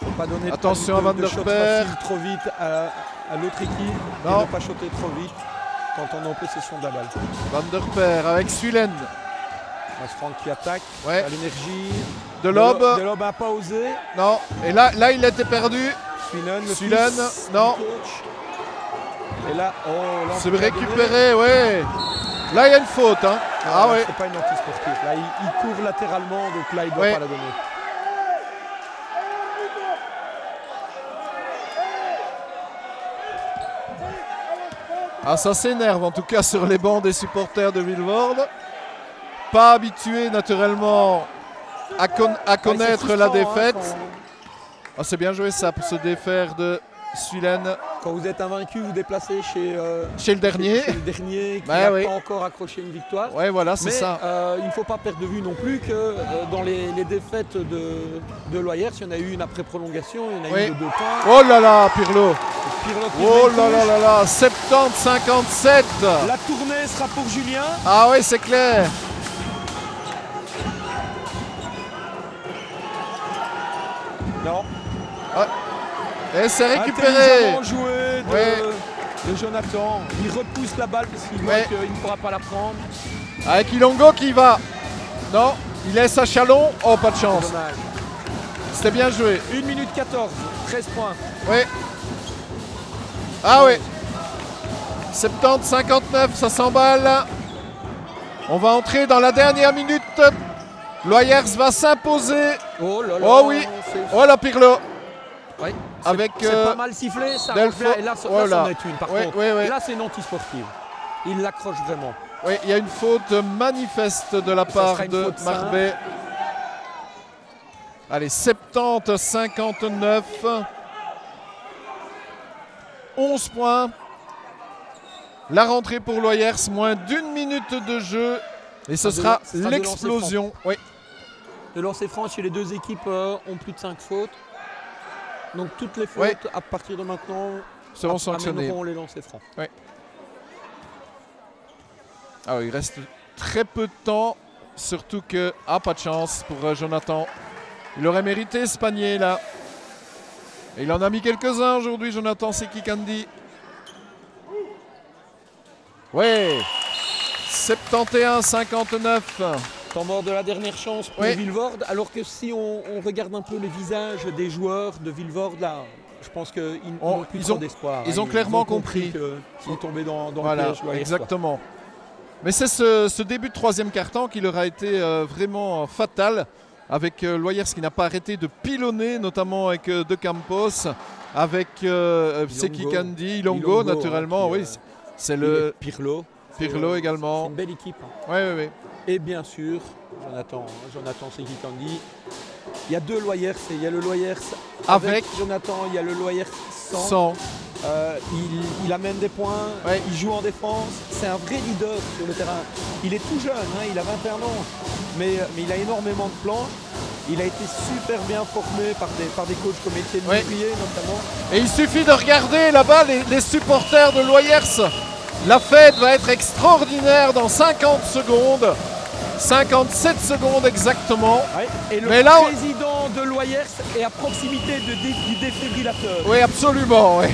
Faut pas donner attention à Van der Perre. Trop vite à l'autre équipe. Non. Et ne pas shotter trop vite quand on est en possession de la balle. Van der Perre avec Sulen. Franck qui attaque, ouais. À l'énergie. Delobe. Delobe n'a pas osé. Non, et là il était perdu. Sulen, non. Et là, se récupérer, ouais. Là, il y a une faute. Hein. Ah ouais. C'est pas une antisportive. Là, il court latéralement, donc là, il ne doit pas la donner. Ah, ça s'énerve en tout cas sur les bancs des supporters de Vilvoorde. Pas habitués naturellement à connaître la défaite. Ah, c'est bien joué ça pour se défaire de Sulen. Quand vous êtes invaincu, vous déplacez chez le dernier. Chez le dernier qui n'a pas encore accroché une victoire. Ouais, voilà, c'est ça. Il ne faut pas perdre de vue non plus que dans les défaites de l'Oyers, il y en a eu une après prolongation, il y en a eu de 2 points. Oh là là, Pirlo. Oh là là, 70-57. La tournée sera pour Julien. Ah oui, c'est clair. Non. Ah. Et c'est récupéré. Joué de Jonathan. Il repousse la balle parce qu'il voit qu'il ne pourra pas la prendre. Avec Ilongo qui va. Non, il laisse à Chalon. Oh, pas de chance. C'était bien joué. 1 minute 14, 13 points. Oui. Ah oui. 70-59, ça s'emballe. On va entrer dans la dernière minute. L'Oyers va s'imposer. Oh là là. Oh oui. Oh la Pirlo. Oui. Avec c'est pas mal sifflé, ça arrange bien. Et là, c'en est une par contre. Là, c'est une anti-sportive. Il l'accroche vraiment. Oui, il y a une faute manifeste de la part de Marbet. Allez, 70-59. 11 points. La rentrée pour Loyers, moins d'1 minute de jeu. Et ce sera l'explosion. Oui. De lancer franc chez les deux équipes ont plus de 5 fautes. Donc toutes les fautes à partir de maintenant seront sanctionnées. Les lancers francs. Oui. Alors il reste très peu de temps. Surtout que, pas de chance pour Jonathan. Il aurait mérité ce panier là. Et il en a mis quelques-uns aujourd'hui, Jonathan Sekikandi. Ouais. 71-59. Temps mort de la dernière chance pour Vilvoorde. Alors que si on regarde un peu les visages des joueurs de Vilvoorde, là, je pense qu'ils n'ont plus trop d'espoir. Ils ont clairement compris qu'ils sont tombés dans le piège. Exactement. Mais c'est ce début de troisième quart-temps qui leur a été vraiment fatal. Avec Loyers qui n'a pas arrêté de pilonner, notamment avec De Campos, avec Sekikandi, Ilongo naturellement. Oui, c'est le Pirlo également. C'est une belle équipe. Oui. Et bien sûr, Jonathan Sekikandi. Il y a deux Loyers. Il y a le Loyers avec Jonathan, il y a le Loyers sans. Il amène des points, il joue en défense. C'est un vrai leader sur le terrain. Il est tout jeune, il a 21 ans. Mais il a énormément de plans. Il a été super bien formé par des coachs comme Étienne Duprier notamment. Et il suffit de regarder là-bas les supporters de Loyers. La fête va être extraordinaire dans 50 secondes. 57 secondes exactement. Et le président de Loyers est à proximité du défibrillateur. Oui, absolument. Oui.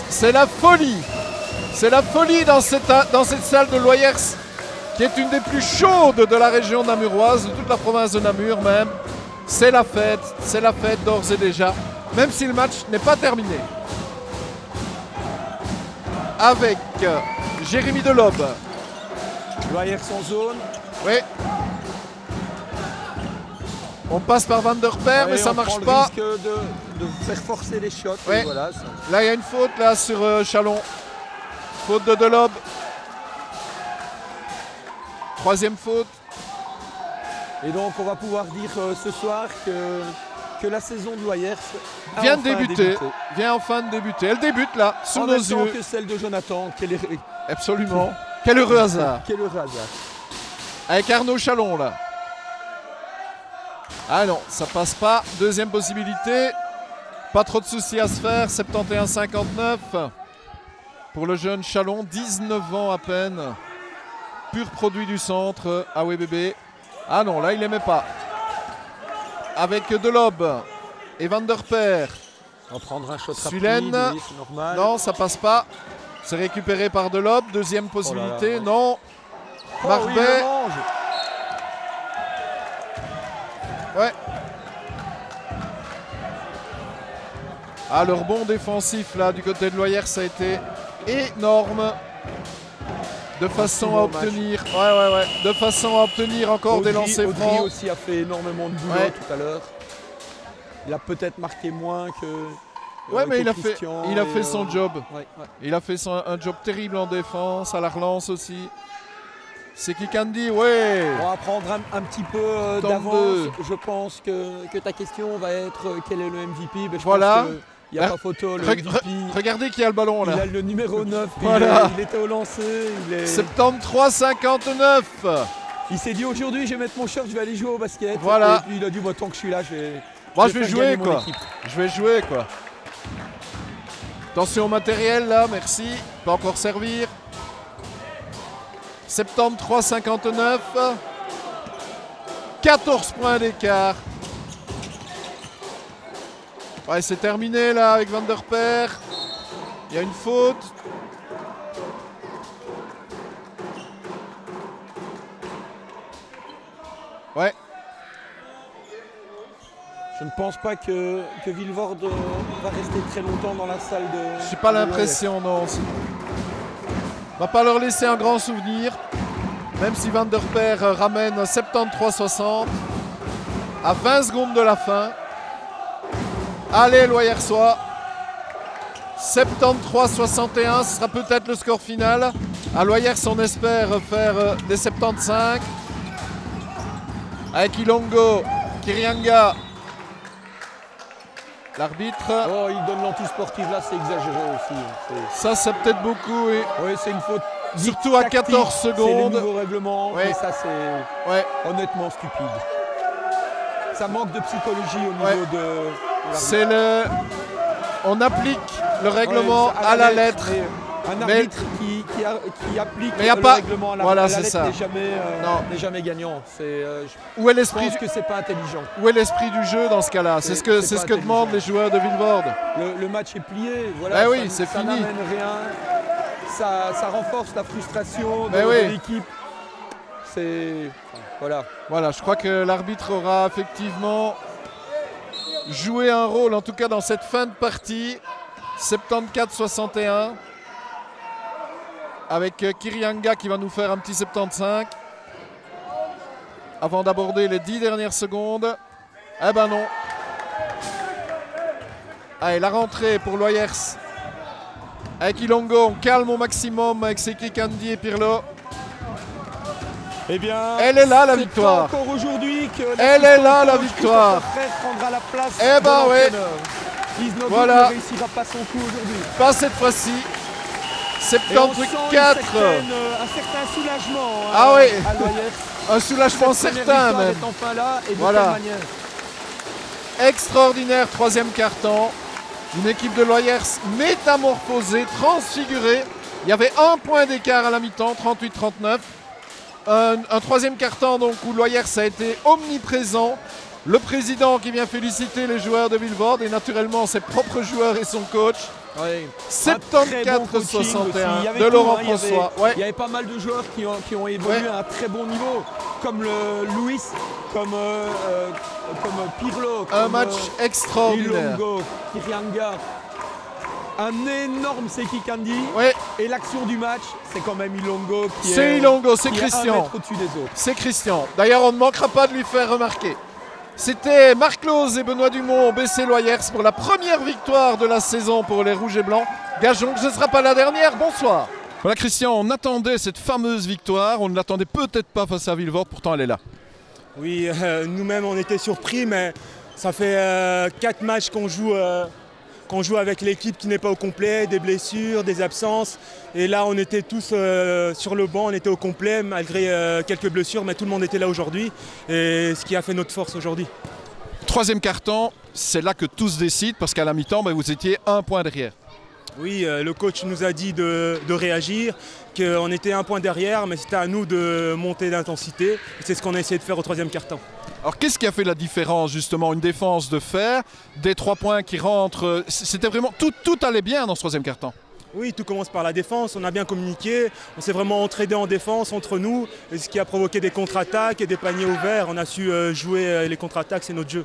C'est la folie. C'est la folie dans cette salle de Loyers, qui est une des plus chaudes de la région namuroise, de toute la province de Namur même. C'est la fête d'ores et déjà, même si le match n'est pas terminé. Avec Jérémy Delobe. Loyers en zone. Oui. On passe par Van der Per, mais ça ne marche pas. On risque de faire forcer les shots. Ouais. Voilà, là, il y a une faute là sur Chalon. Faute de Delobe. Troisième faute. Et donc, on va pouvoir dire ce soir que la saison de Loyers vient de débuter. Vient enfin de débuter. Elle débute là, sous nos yeux. En même temps que celle de Jonathan. Absolument. Quel heureux hasard. Quel heureux hasard. Avec Arnaud Chalon là. Ah non, ça passe pas. Deuxième possibilité. Pas trop de soucis à se faire. 71-59 pour le jeune Chalon. 19 ans à peine. Pur produit du centre. Ah oui bébé. Ah non, là il n'aimait pas. Avec Delobe et Van der Per. On prendra un shot Sulen. rapide, oui, c'est normal. Non, ça passe pas. C'est récupéré par Delobe. Deuxième possibilité. Non. Marbet. Oui, ouais. Ah, le rebond défensif là du côté de Loyers, ça a été énorme. De façon à obtenir. De façon à obtenir encore des lancers francs. Audrey aussi a fait énormément de boulot tout à l'heure. Il a peut-être marqué moins que. Ouais, mais il a fait son job. Il a fait un job terrible en défense, à la relance aussi. Sekikandi, ouais. On va prendre un petit peu d'avance. Je pense que ta question va être quel est le MVP. Ben, voilà. Il n'y a pas photo, le MVP. Regardez qui a le ballon là. Il a le numéro 9, voilà. Il était au lancer. 73-59. Il s'est dit aujourd'hui je vais mettre mon shirt, je vais aller jouer au basket. Voilà. Et puis il a dit tant que je suis là, je vais jouer quoi. Je vais jouer quoi. Attention au matériel là, merci. Pas encore servir. 73-59. 14 points d'écart. Ouais, c'est terminé là avec Van der Per. Il y a une faute. Ouais. Je ne pense pas que Vilvoorde va rester très longtemps dans la salle de... J'ai pas l'impression, non. On va pas leur laisser un grand souvenir. Même si Van der Per ramène 73-60 à 20 secondes de la fin. Allez, Loyersois. 73-61, ce sera peut-être le score final. À Loyers, on espère faire des 75. Avec Ilongo, Kirianga. L'arbitre. Oh, il donne l'anti-sportif là, c'est exagéré aussi. Ça, c'est peut-être beaucoup. Oui, c'est une faute. Surtout à 14 secondes. C'est le nouveau règlement, mais ça, c'est honnêtement stupide. Ça manque de psychologie au niveau de c'est le. On applique le règlement à la lettre. Un arbitre qui applique le règlement à la lettre n'est jamais gagnant. Où est l'esprit? Je pense que c'est pas intelligent. Où est l'esprit du jeu dans ce cas-là? C'est ce que demandent les joueurs de Vilvoorde. Le match est plié. Voilà, oui, c'est fini. Ça n'amène rien. Ça renforce la frustration de l'équipe. Voilà, je crois que l'arbitre aura effectivement joué un rôle, en tout cas dans cette fin de partie. 74-61. Avec Kirianga qui va nous faire un petit 75. Avant d'aborder les 10 dernières secondes. Eh ben non. Allez, la rentrée pour Loyers. Avec Ilongo, on calme au maximum avec Seki Kandi et Pirlo. Eh bien, elle est là la victoire. Encore aujourd'hui que elle est là la victoire. Prendra la place. Eh ben ouais. Voilà. Ne réussira pas son coup aujourd'hui. Pas cette fois-ci. 74. Un certain soulagement à Loyers. Un soulagement certain même. Est enfin là et de quelle manière. Extraordinaire troisième quart-temps. Une équipe de Loyers métamorphosée, transfigurée. Il y avait un point d'écart à la mi-temps, 38-39. Un troisième quart-temps donc où Loyers a été omniprésent. Le président qui vient féliciter les joueurs de Vilvoorde et naturellement ses propres joueurs et son coach. 74-61 de Laurent François. Il y avait pas mal de joueurs qui ont évolué à un très bon niveau, comme Louis, comme Pirlo. Un match extraordinaire. Ilongo, Kirianga. Un énorme Seki Kandi. Et l'action du match, c'est quand même Ilongo qui est Ilongo, c'est Christian. Un mètre au-dessus des autres. C'est Christian. D'ailleurs, on ne manquera pas de lui faire remarquer. C'était Marc Clause et Benoît Dumont au BC Loyers pour la première victoire de la saison pour les Rouges et Blancs. Gageons que ce ne sera pas la dernière. Bonsoir. Voilà Christian, on attendait cette fameuse victoire. On ne l'attendait peut-être pas face à Vilvoorde, pourtant elle est là. Oui, nous-mêmes on était surpris, mais ça fait 4 matchs qu'on joue avec l'équipe qui n'est pas au complet, des blessures, des absences. Et là, on était tous sur le banc, on était au complet, malgré quelques blessures, mais tout le monde était là aujourd'hui. Et ce qui a fait notre force aujourd'hui. Troisième quart-temps, c'est là que tout se décide, parce qu'à la mi-temps, vous étiez un point derrière. Oui, le coach nous a dit de réagir, qu'on était un point derrière, mais c'était à nous de monter d'intensité. C'est ce qu'on a essayé de faire au troisième quart-temps. Alors qu'est-ce qui a fait la différence justement? Une défense de fer, des 3 points qui rentrent, c'était vraiment, tout allait bien dans ce troisième quart-temps. Oui, tout commence par la défense, on a bien communiqué, on s'est vraiment entraidé en défense entre nous, ce qui a provoqué des contre-attaques et des paniers ouverts. On a su jouer les contre-attaques, c'est notre jeu.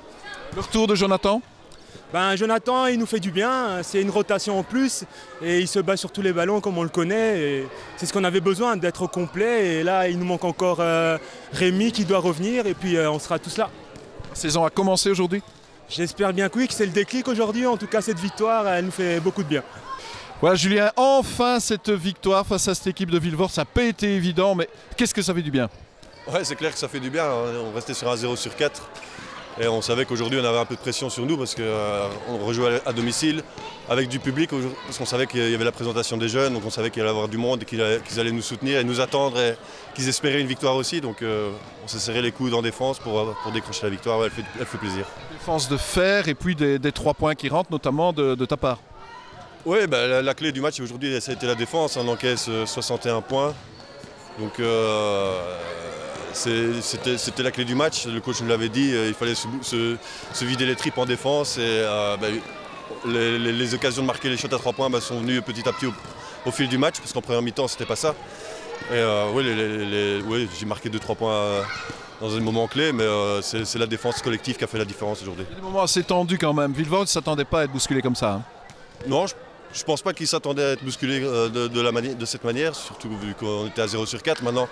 Le retour de Jonathan? Jonathan, il nous fait du bien, c'est une rotation en plus et il se bat sur tous les ballons comme on le connaît. C'est ce qu'on avait besoin, d'être au complet. Et là, il nous manque encore Rémi qui doit revenir et puis on sera tous là. La saison a commencé aujourd'hui? J'espère bien que oui, que c'est le déclic aujourd'hui. En tout cas, cette victoire, elle nous fait beaucoup de bien. Voilà Julien, enfin cette victoire face à cette équipe de Vilvoorde, ça n'a pas été évident, mais qu'est-ce que ça fait du bien? Ouais, c'est clair que ça fait du bien, on restait sur un 0/4 et on savait qu'aujourd'hui on avait un peu de pression sur nous parce qu'on rejouait à domicile avec du public, parce qu'on savait qu'il y avait la présentation des jeunes, donc on savait qu'il allait y avoir du monde et qu'ils allaient nous soutenir et nous attendre et qu'ils espéraient une victoire aussi, donc on s'est serré les coudes en défense pour décrocher la victoire, ouais, elle fait plaisir. Défense de fer et puis des 3 points qui rentrent notamment de ta part. Oui, la clé du match aujourd'hui, ça a été la défense. On encaisse 61 points. Donc c'était la clé du match. Le coach nous l'avait dit, il fallait se vider les tripes en défense. Et les occasions de marquer les shots à 3 points sont venues petit à petit au fil du match, parce qu'en première mi-temps, c'était pas ça. Et oui, j'ai marqué 2-3 points dans un moment clé, mais c'est la défense collective qui a fait la différence aujourd'hui. Il y a des moments assez tendus quand même. Vilvoorde ne s'attendait pas à être bousculé comme ça. Hein. Non, je ne pense pas qu'il s'attendait à être bousculé de cette manière, surtout vu qu'on était à 0/4. Maintenant,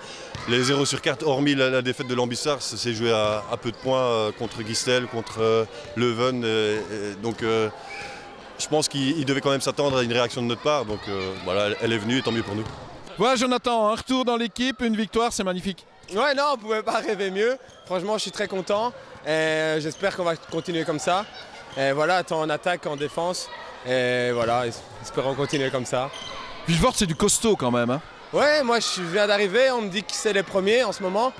les 0/4, hormis la défaite de l'Ambissard, c'est joué à peu de points contre Guistel, contre Leuven. Donc je pense qu'il devait quand même s'attendre à une réaction de notre part. Donc voilà, elle est venue et tant mieux pour nous. Voilà Jonathan, un retour dans l'équipe, une victoire, c'est magnifique. Ouais, non, on ne pouvait pas rêver mieux. Franchement, je suis très content et j'espère qu'on va continuer comme ça. Et voilà, tant en attaque qu'en défense. Et voilà, espérons continuer comme ça. Vilvoorde, c'est du costaud quand même. Hein. Ouais, moi je viens d'arriver, on me dit que c'est les premiers en ce moment.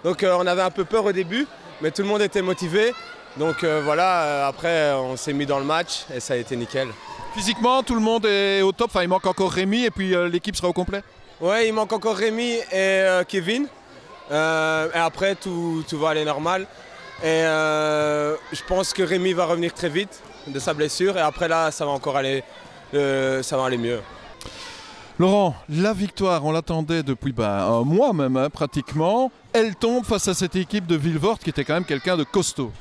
Donc on avait un peu peur au début, mais tout le monde était motivé. Donc voilà, après on s'est mis dans le match et ça a été nickel. Physiquement, tout le monde est au top. Enfin, il manque encore Rémi et puis l'équipe sera au complet. Ouais, il manque encore Rémi et Kevin. Et après, tout va aller normal. Et je pense que Rémi va revenir très vite de sa blessure. Et après là, ça va encore aller, ça va aller mieux. Laurent, la victoire, on l'attendait depuis un mois même, hein, pratiquement. Elle tombe face à cette équipe de Vilvoorde qui était quand même quelqu'un de costaud.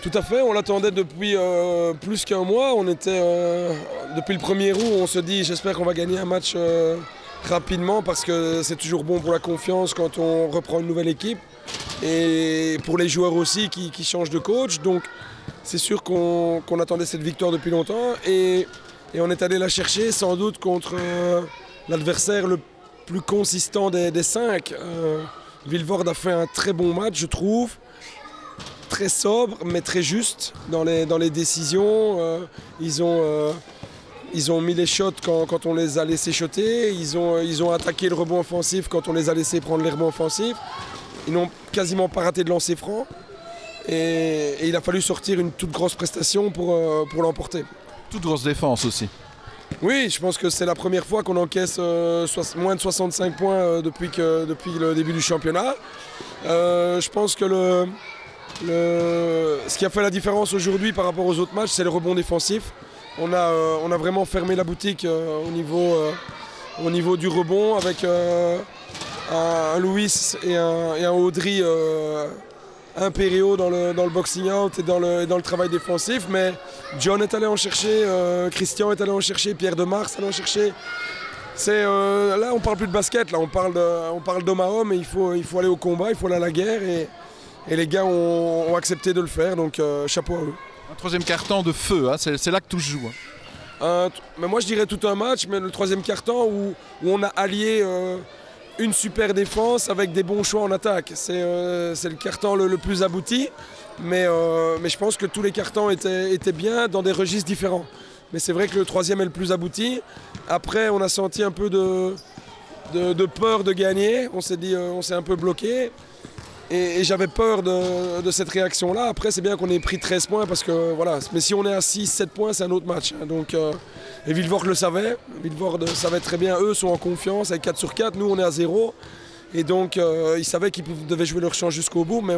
Tout à fait, on l'attendait depuis plus qu'un mois. On était depuis le premier round, on se dit j'espère qu'on va gagner un match rapidement parce que c'est toujours bon pour la confiance quand on reprend une nouvelle équipe et pour les joueurs aussi qui changent de coach. Donc c'est sûr qu'on attendait cette victoire depuis longtemps et on est allé la chercher sans doute contre l'adversaire le plus consistant des 5. Vilvoorde a fait un très bon match, je trouve. Très sobre, mais très juste dans les décisions. Ils ont mis les shots quand on les a laissés shotter. Ils ont attaqué le rebond offensif quand on les a laissés prendre les rebonds offensifs. Ils n'ont quasiment pas raté de lancer franc. Et il a fallu sortir une toute grosse prestation pour l'emporter. Toute grosse défense aussi. Oui, je pense que c'est la première fois qu'on encaisse moins de 65 points depuis le début du championnat. Je pense que ce qui a fait la différence aujourd'hui par rapport aux autres matchs, c'est le rebond défensif. On a vraiment fermé la boutique au niveau du rebond avec un Louis et un Audrey impériaux dans le boxing out et dans le travail défensif. Mais John est allé en chercher, Christian est allé en chercher, Pierre Demars est allé en chercher. Là, on parle plus de basket, là, on parle d'homme à homme et il faut aller au combat, il faut aller à la guerre. Et les gars ont accepté de le faire, donc chapeau à eux. Un troisième quart-temps de feu, hein, c'est là que tout se joue. Hein. Mais moi je dirais tout un match, mais le troisième quart-temps où on a allié une super défense avec des bons choix en attaque. C'est le quart-temps le plus abouti, mais je pense que tous les quart-temps étaient bien dans des registres différents. Mais c'est vrai que le troisième est le plus abouti. Après on a senti un peu de peur de gagner, on s'est dit, on s'est un peu bloqué. Et j'avais peur de cette réaction-là. Après, c'est bien qu'on ait pris 13 points parce que voilà. Mais si on est à 6-7 points, c'est un autre match. Donc, et Vilvoorde le savait. Vilvoorde savait très bien. Eux sont en confiance avec 4 sur 4. Nous, on est à 0. Et donc, ils savaient qu'ils devaient jouer leur chance jusqu'au bout. Mais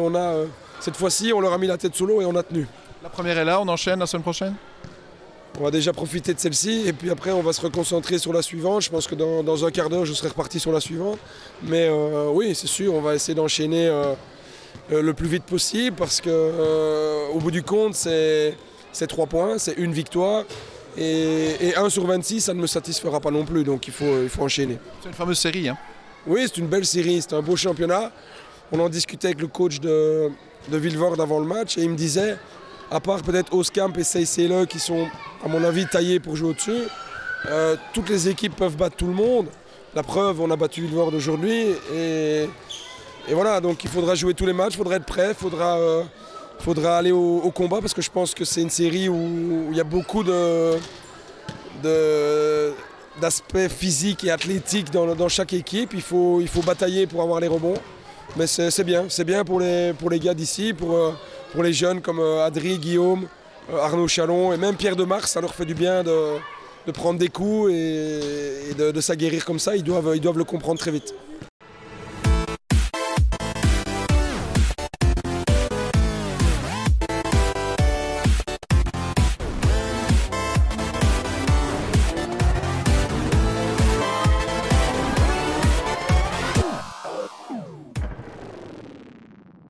cette fois-ci, on leur a mis la tête sous l'eau et on a tenu. La première est là. On enchaîne la semaine prochaine. On va déjà profiter de celle-ci. Et puis après, on va se reconcentrer sur la suivante. Je pense que dans un quart d'heure, je serai reparti sur la suivante. Mais oui, c'est sûr, on va essayer d'enchaîner le plus vite possible parce qu'au bout du compte, c'est 3 points, c'est une victoire. Et 1 sur 26, ça ne me satisfera pas non plus. Donc il faut enchaîner. C'est une fameuse série. Hein. Oui, c'est une belle série. C'est un beau championnat. On en discutait avec le coach de Vilvoorde avant le match. Et il me disait, à part peut-être Oskamp et Seysele qui sont, à mon avis, taillés pour jouer au-dessus, toutes les équipes peuvent battre tout le monde. La preuve, on a battu Vilvoorde aujourd'hui. Et voilà, donc il faudra jouer tous les matchs, il faudra être prêt, il faudra aller au combat parce que je pense que c'est une série où il y a beaucoup d'aspects physiques et athlétiques dans chaque équipe. Il faut batailler pour avoir les rebonds. Mais c'est bien pour les gars d'ici, pour les jeunes comme Adri, Guillaume, Arnaud Chalon et même Pierre Demars. Ça leur fait du bien de prendre des coups et de s'aguerrir comme ça. Ils doivent le comprendre très vite.